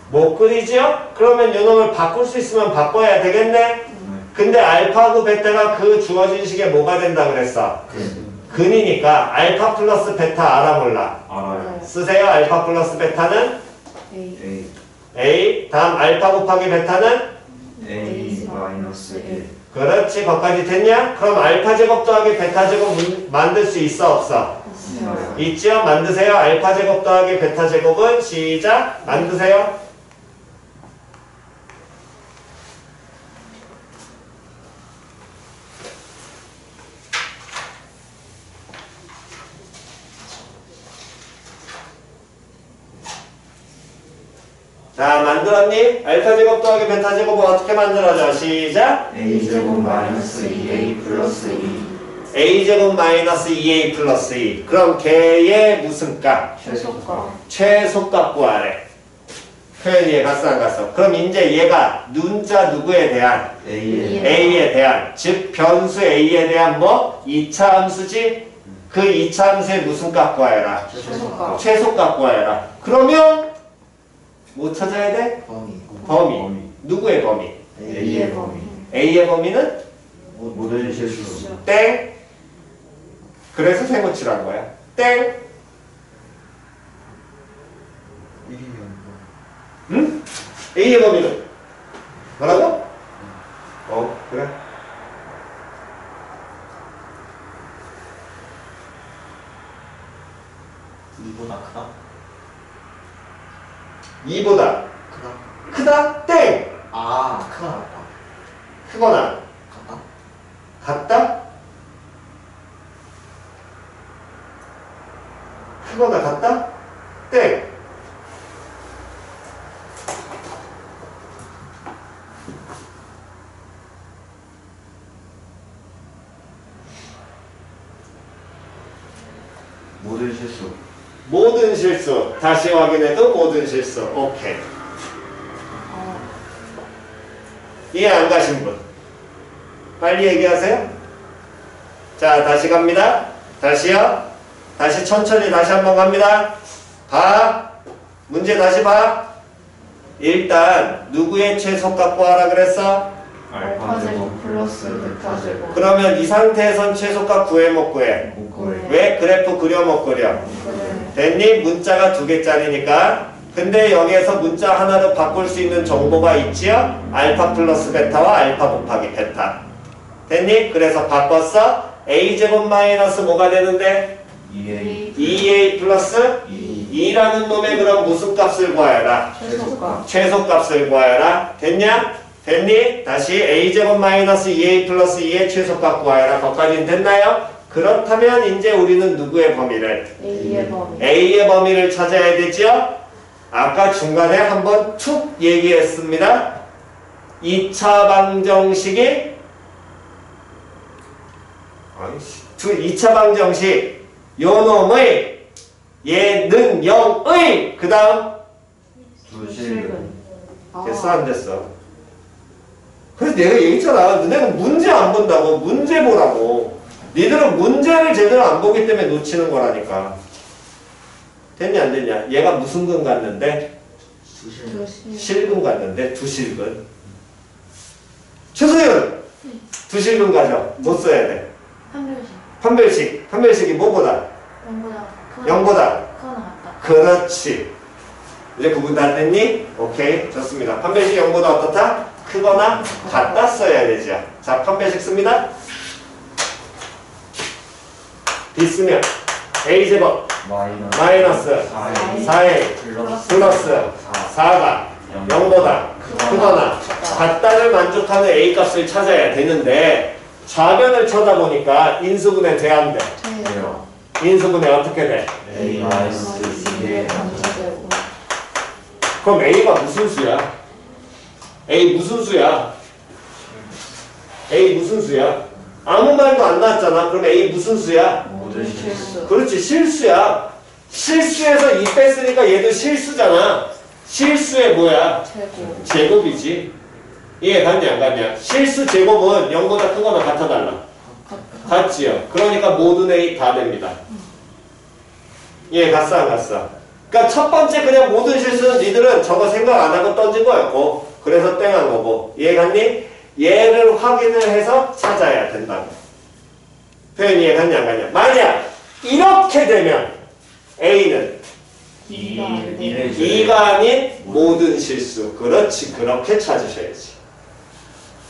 못 그리죠? 그러면 요놈을 바꿀 수 있으면 바꿔야 되겠네? 근데 알파하고 베타가 그 주어진 식에 뭐가 된다 그랬어? 근이니까 알파 플러스 베타 알아 몰라? 알아요. 쓰세요. 알파 플러스 베타는 A A. 다음 알파 곱하기 베타는 A 마이너스 1. 그렇지. 거기까지 됐냐? 그럼 알파 제곱 더하기 베타 제곱 만들 수 있어 없어? 있어요. 있죠? 만드세요. 알파 제곱 더하기 베타 제곱은 시작. 만드세요. 자, 만들었니? 알파 제곱 더하기 베타 제곱은 어떻게 만들어져? 시작. A제곱 마이너스 2A 플러스 2. A제곱 마이너스 2A 플러스 2. 그럼 걔의 무슨 값? 최소값. 최소값 구하래. 표현 이해 갔어 안 갔어? 그럼 이제 얘가 눈자 누구에 대한? A에 A에 대한, 즉 변수 A에 대한 뭐? 2차 함수지? 그 2차 함수의 무슨 값 구하여라? 최소값. 최소값 구하여라. 그러면 뭐 찾아야 돼? 범위. 누구의 범위? A의 범위. A의 범위는? 모든 실수. 땡. 그래서 세모치란 거야. 땡. 응? A의 범위는? 뭐라고? 그래. 이보다 크다. 2보다 크다. 크다? 땡. 아, 크다 낫다. 크거나 같다. 같다? 크거나 같다? 땡. 모든 실수. 모든 실수. 다시 확인해도 모든 실수. 오케이. 이해 안 가신 분? 빨리 얘기하세요. 자, 다시 갑니다. 다시요. 다시 천천히 다시 한번 갑니다. 봐. 문제 다시 봐. 일단 누구의 최소값 구하라 그랬어? 알파 제곱 플러스 베타 제곱. 그러면 이 상태에선 최소값 구해 못 구해? 못 구해. 왜 그래프 그려 못 그려? 그래. 됐니? 문자가 2개짜리니까. 근데 여기에서 문자 하나로 바꿀 수 있는 정보가 있지요? 알파 플러스 베타와 알파 곱하기 베타. 됐니? 그래서 바꿨어. A제곱 마이너스 뭐가 되는데? 2A 2A 플러스 2. 2라는 놈의 그럼 무슨 값을 구하여라? 최소값. 최소값을 구하여라. 됐냐? 됐니? 다시 A제곱 마이너스 2A 플러스 2의 최소값 구하여라. 거기까지는 됐나요? 그렇다면 이제 우리는 누구의 범위를? A의 범위. A의 범위를 찾아야 되죠? 아까 중간에 한번 툭 얘기했습니다. 2차 방정식이 2차 방정식 요 놈의 얘는 0의 그 다음 두실근. 됐어 안 됐어? 그래서 내가 얘기했잖아. 너네는 문제 안 본다고. 문제 보라고. 니들은 문제를 제대로 안 보기 때문에 놓치는 거라니까. 됐냐 안 됐냐? 얘가 무슨 근 갔는데? 실근 갔는데 두실근. 최소연 두실근 가죠. 뭐 써야 돼? 판별식. 판별식이 뭐보다? 0보다. 크거나 같다. 그렇지. 이제 구분 다 됐니? 오케이 좋습니다. 판별식 0보다 어떻다? 크거나 같다 써야 되죠. 자 판별식 씁니다. 있으면 A제곱 마이너스 4A 플러스 4가 0보다 크거나 같다를 만족하는 A 값을 찾아야 되는데 좌변을 쳐다보니까 인수분해 돼 안 돼? 돼요. 인수분해 어떻게 돼? A 마이너스 2의 감소되고. 그럼 A가 무슨 수야? A 무슨 수야? A 무슨 수야? 아무 말도 안 나왔잖아. 그럼 A 무슨 수야? 모든 실수. 그렇지 실수야. 실수에서 2 뺐으니까 얘도 실수잖아. 실수의 뭐야? 제곱. 제곱이지. 이해 갔냐 안 갔냐? 실수 제곱은 0보다 크거나 같아달라. 같지요. 그러니까 모든 A 다 됩니다. 이해 갔어 안 갔어? 그러니까 첫 번째 그냥 모든 실수는 니들은 저거 생각 안 하고 던진 거였고 그래서 땡한 거고 이해갔니? 얘를 확인을 해서 찾아야 된다고. 표현 이해갔냐 안 갔냐? 만약 이렇게 되면 A는 2가 아닌 모든 실수. 그렇지. 그렇게 찾으셔야지.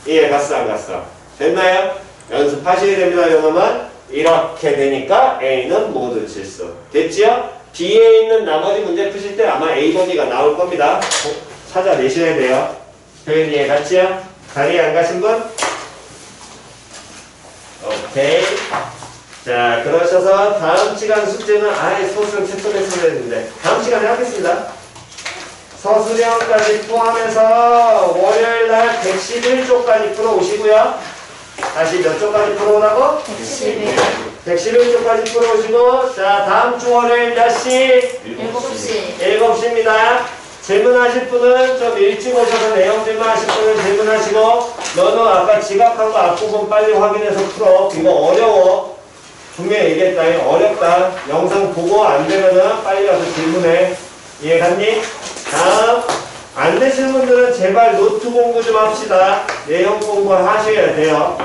이해갔어 안 갔어? 됐나요? 연습하셔야 됩니다. 요놈은 이렇게 되니까 A는 모든 실수. 됐지요? B에 있는 나머지 문제 푸실 때 아마 A, B가 나올 겁니다. 찾아내셔야 돼요. 표현 이해갔지요? 강의 안 가신 분? 오케이. 자, 그러셔서 다음 시간 숙제는 아예 서술형 채점했어야 했는데 다음 시간에 하겠습니다. 서술형까지 포함해서 월요일날 111쪽까지 풀어오시고요. 다시 몇 쪽까지 풀어오라고? 111. 111쪽까지 풀어오시고 자, 다음 주 월요일 몇 시? 7시. 7시입니다. 질문하실 분은 좀 일찍 오셔서 내용 질문하실 분은 질문하시고 너는 아까 지각한 거 앞부분 빨리 확인해서 풀어. 이거 어려워. 분명히 얘기했다. 어렵다. 영상 보고 안 되면은 빨리 와서 질문해. 이해갔니? 다음 안 되시는 분들은 제발 노트 공부 좀 합시다. 내용 공부 하셔야 돼요.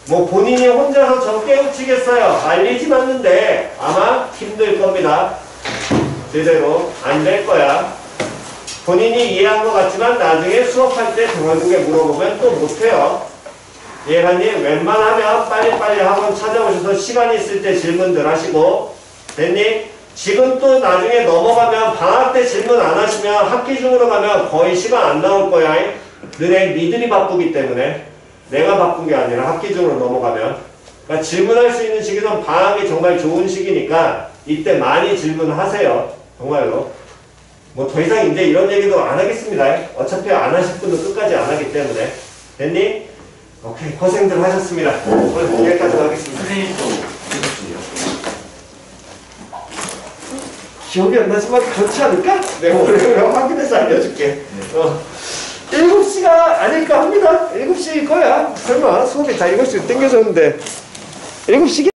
뭐 본인이 혼자서 저 깨우치겠어요. 알리진 않는데 아마 힘들 겁니다. 제대로 안 될 거야. 본인이 이해한 것 같지만 나중에 수업할 때 동아국에 물어보면 또 못해요. 이해갔니? 웬만하면 빨리빨리 학원 찾아오셔서 시간 있을 때 질문들 하시고 됐니? 지금 또 나중에 넘어가면 방학 때 질문 안 하시면 학기 중으로 가면 거의 시간 안 나올 거야. 니들이 바쁘기 때문에 내가 바쁜 게 아니라 학기 중으로 넘어가면 그러니까 질문할 수 있는 시기는 방학이 정말 좋은 시기니까 이때 많이 질문하세요. 정말로. 뭐 더 이상 이제 이런 얘기도 안 하겠습니다. 어차피 안 하실 분도 끝까지 안 하기 때문에 됐니? 오케이 고생들 하셨습니다. 오늘 여기까지 하겠습니다. 선생님도 해주세요. 기억이 안 나지만 그렇지 않을까? 내가 오늘 확인해서 알려줄게. 7시가 아닐까 합니다. 7시일 거야. 설마 수업이 다 7시로 땡겨졌는데 7시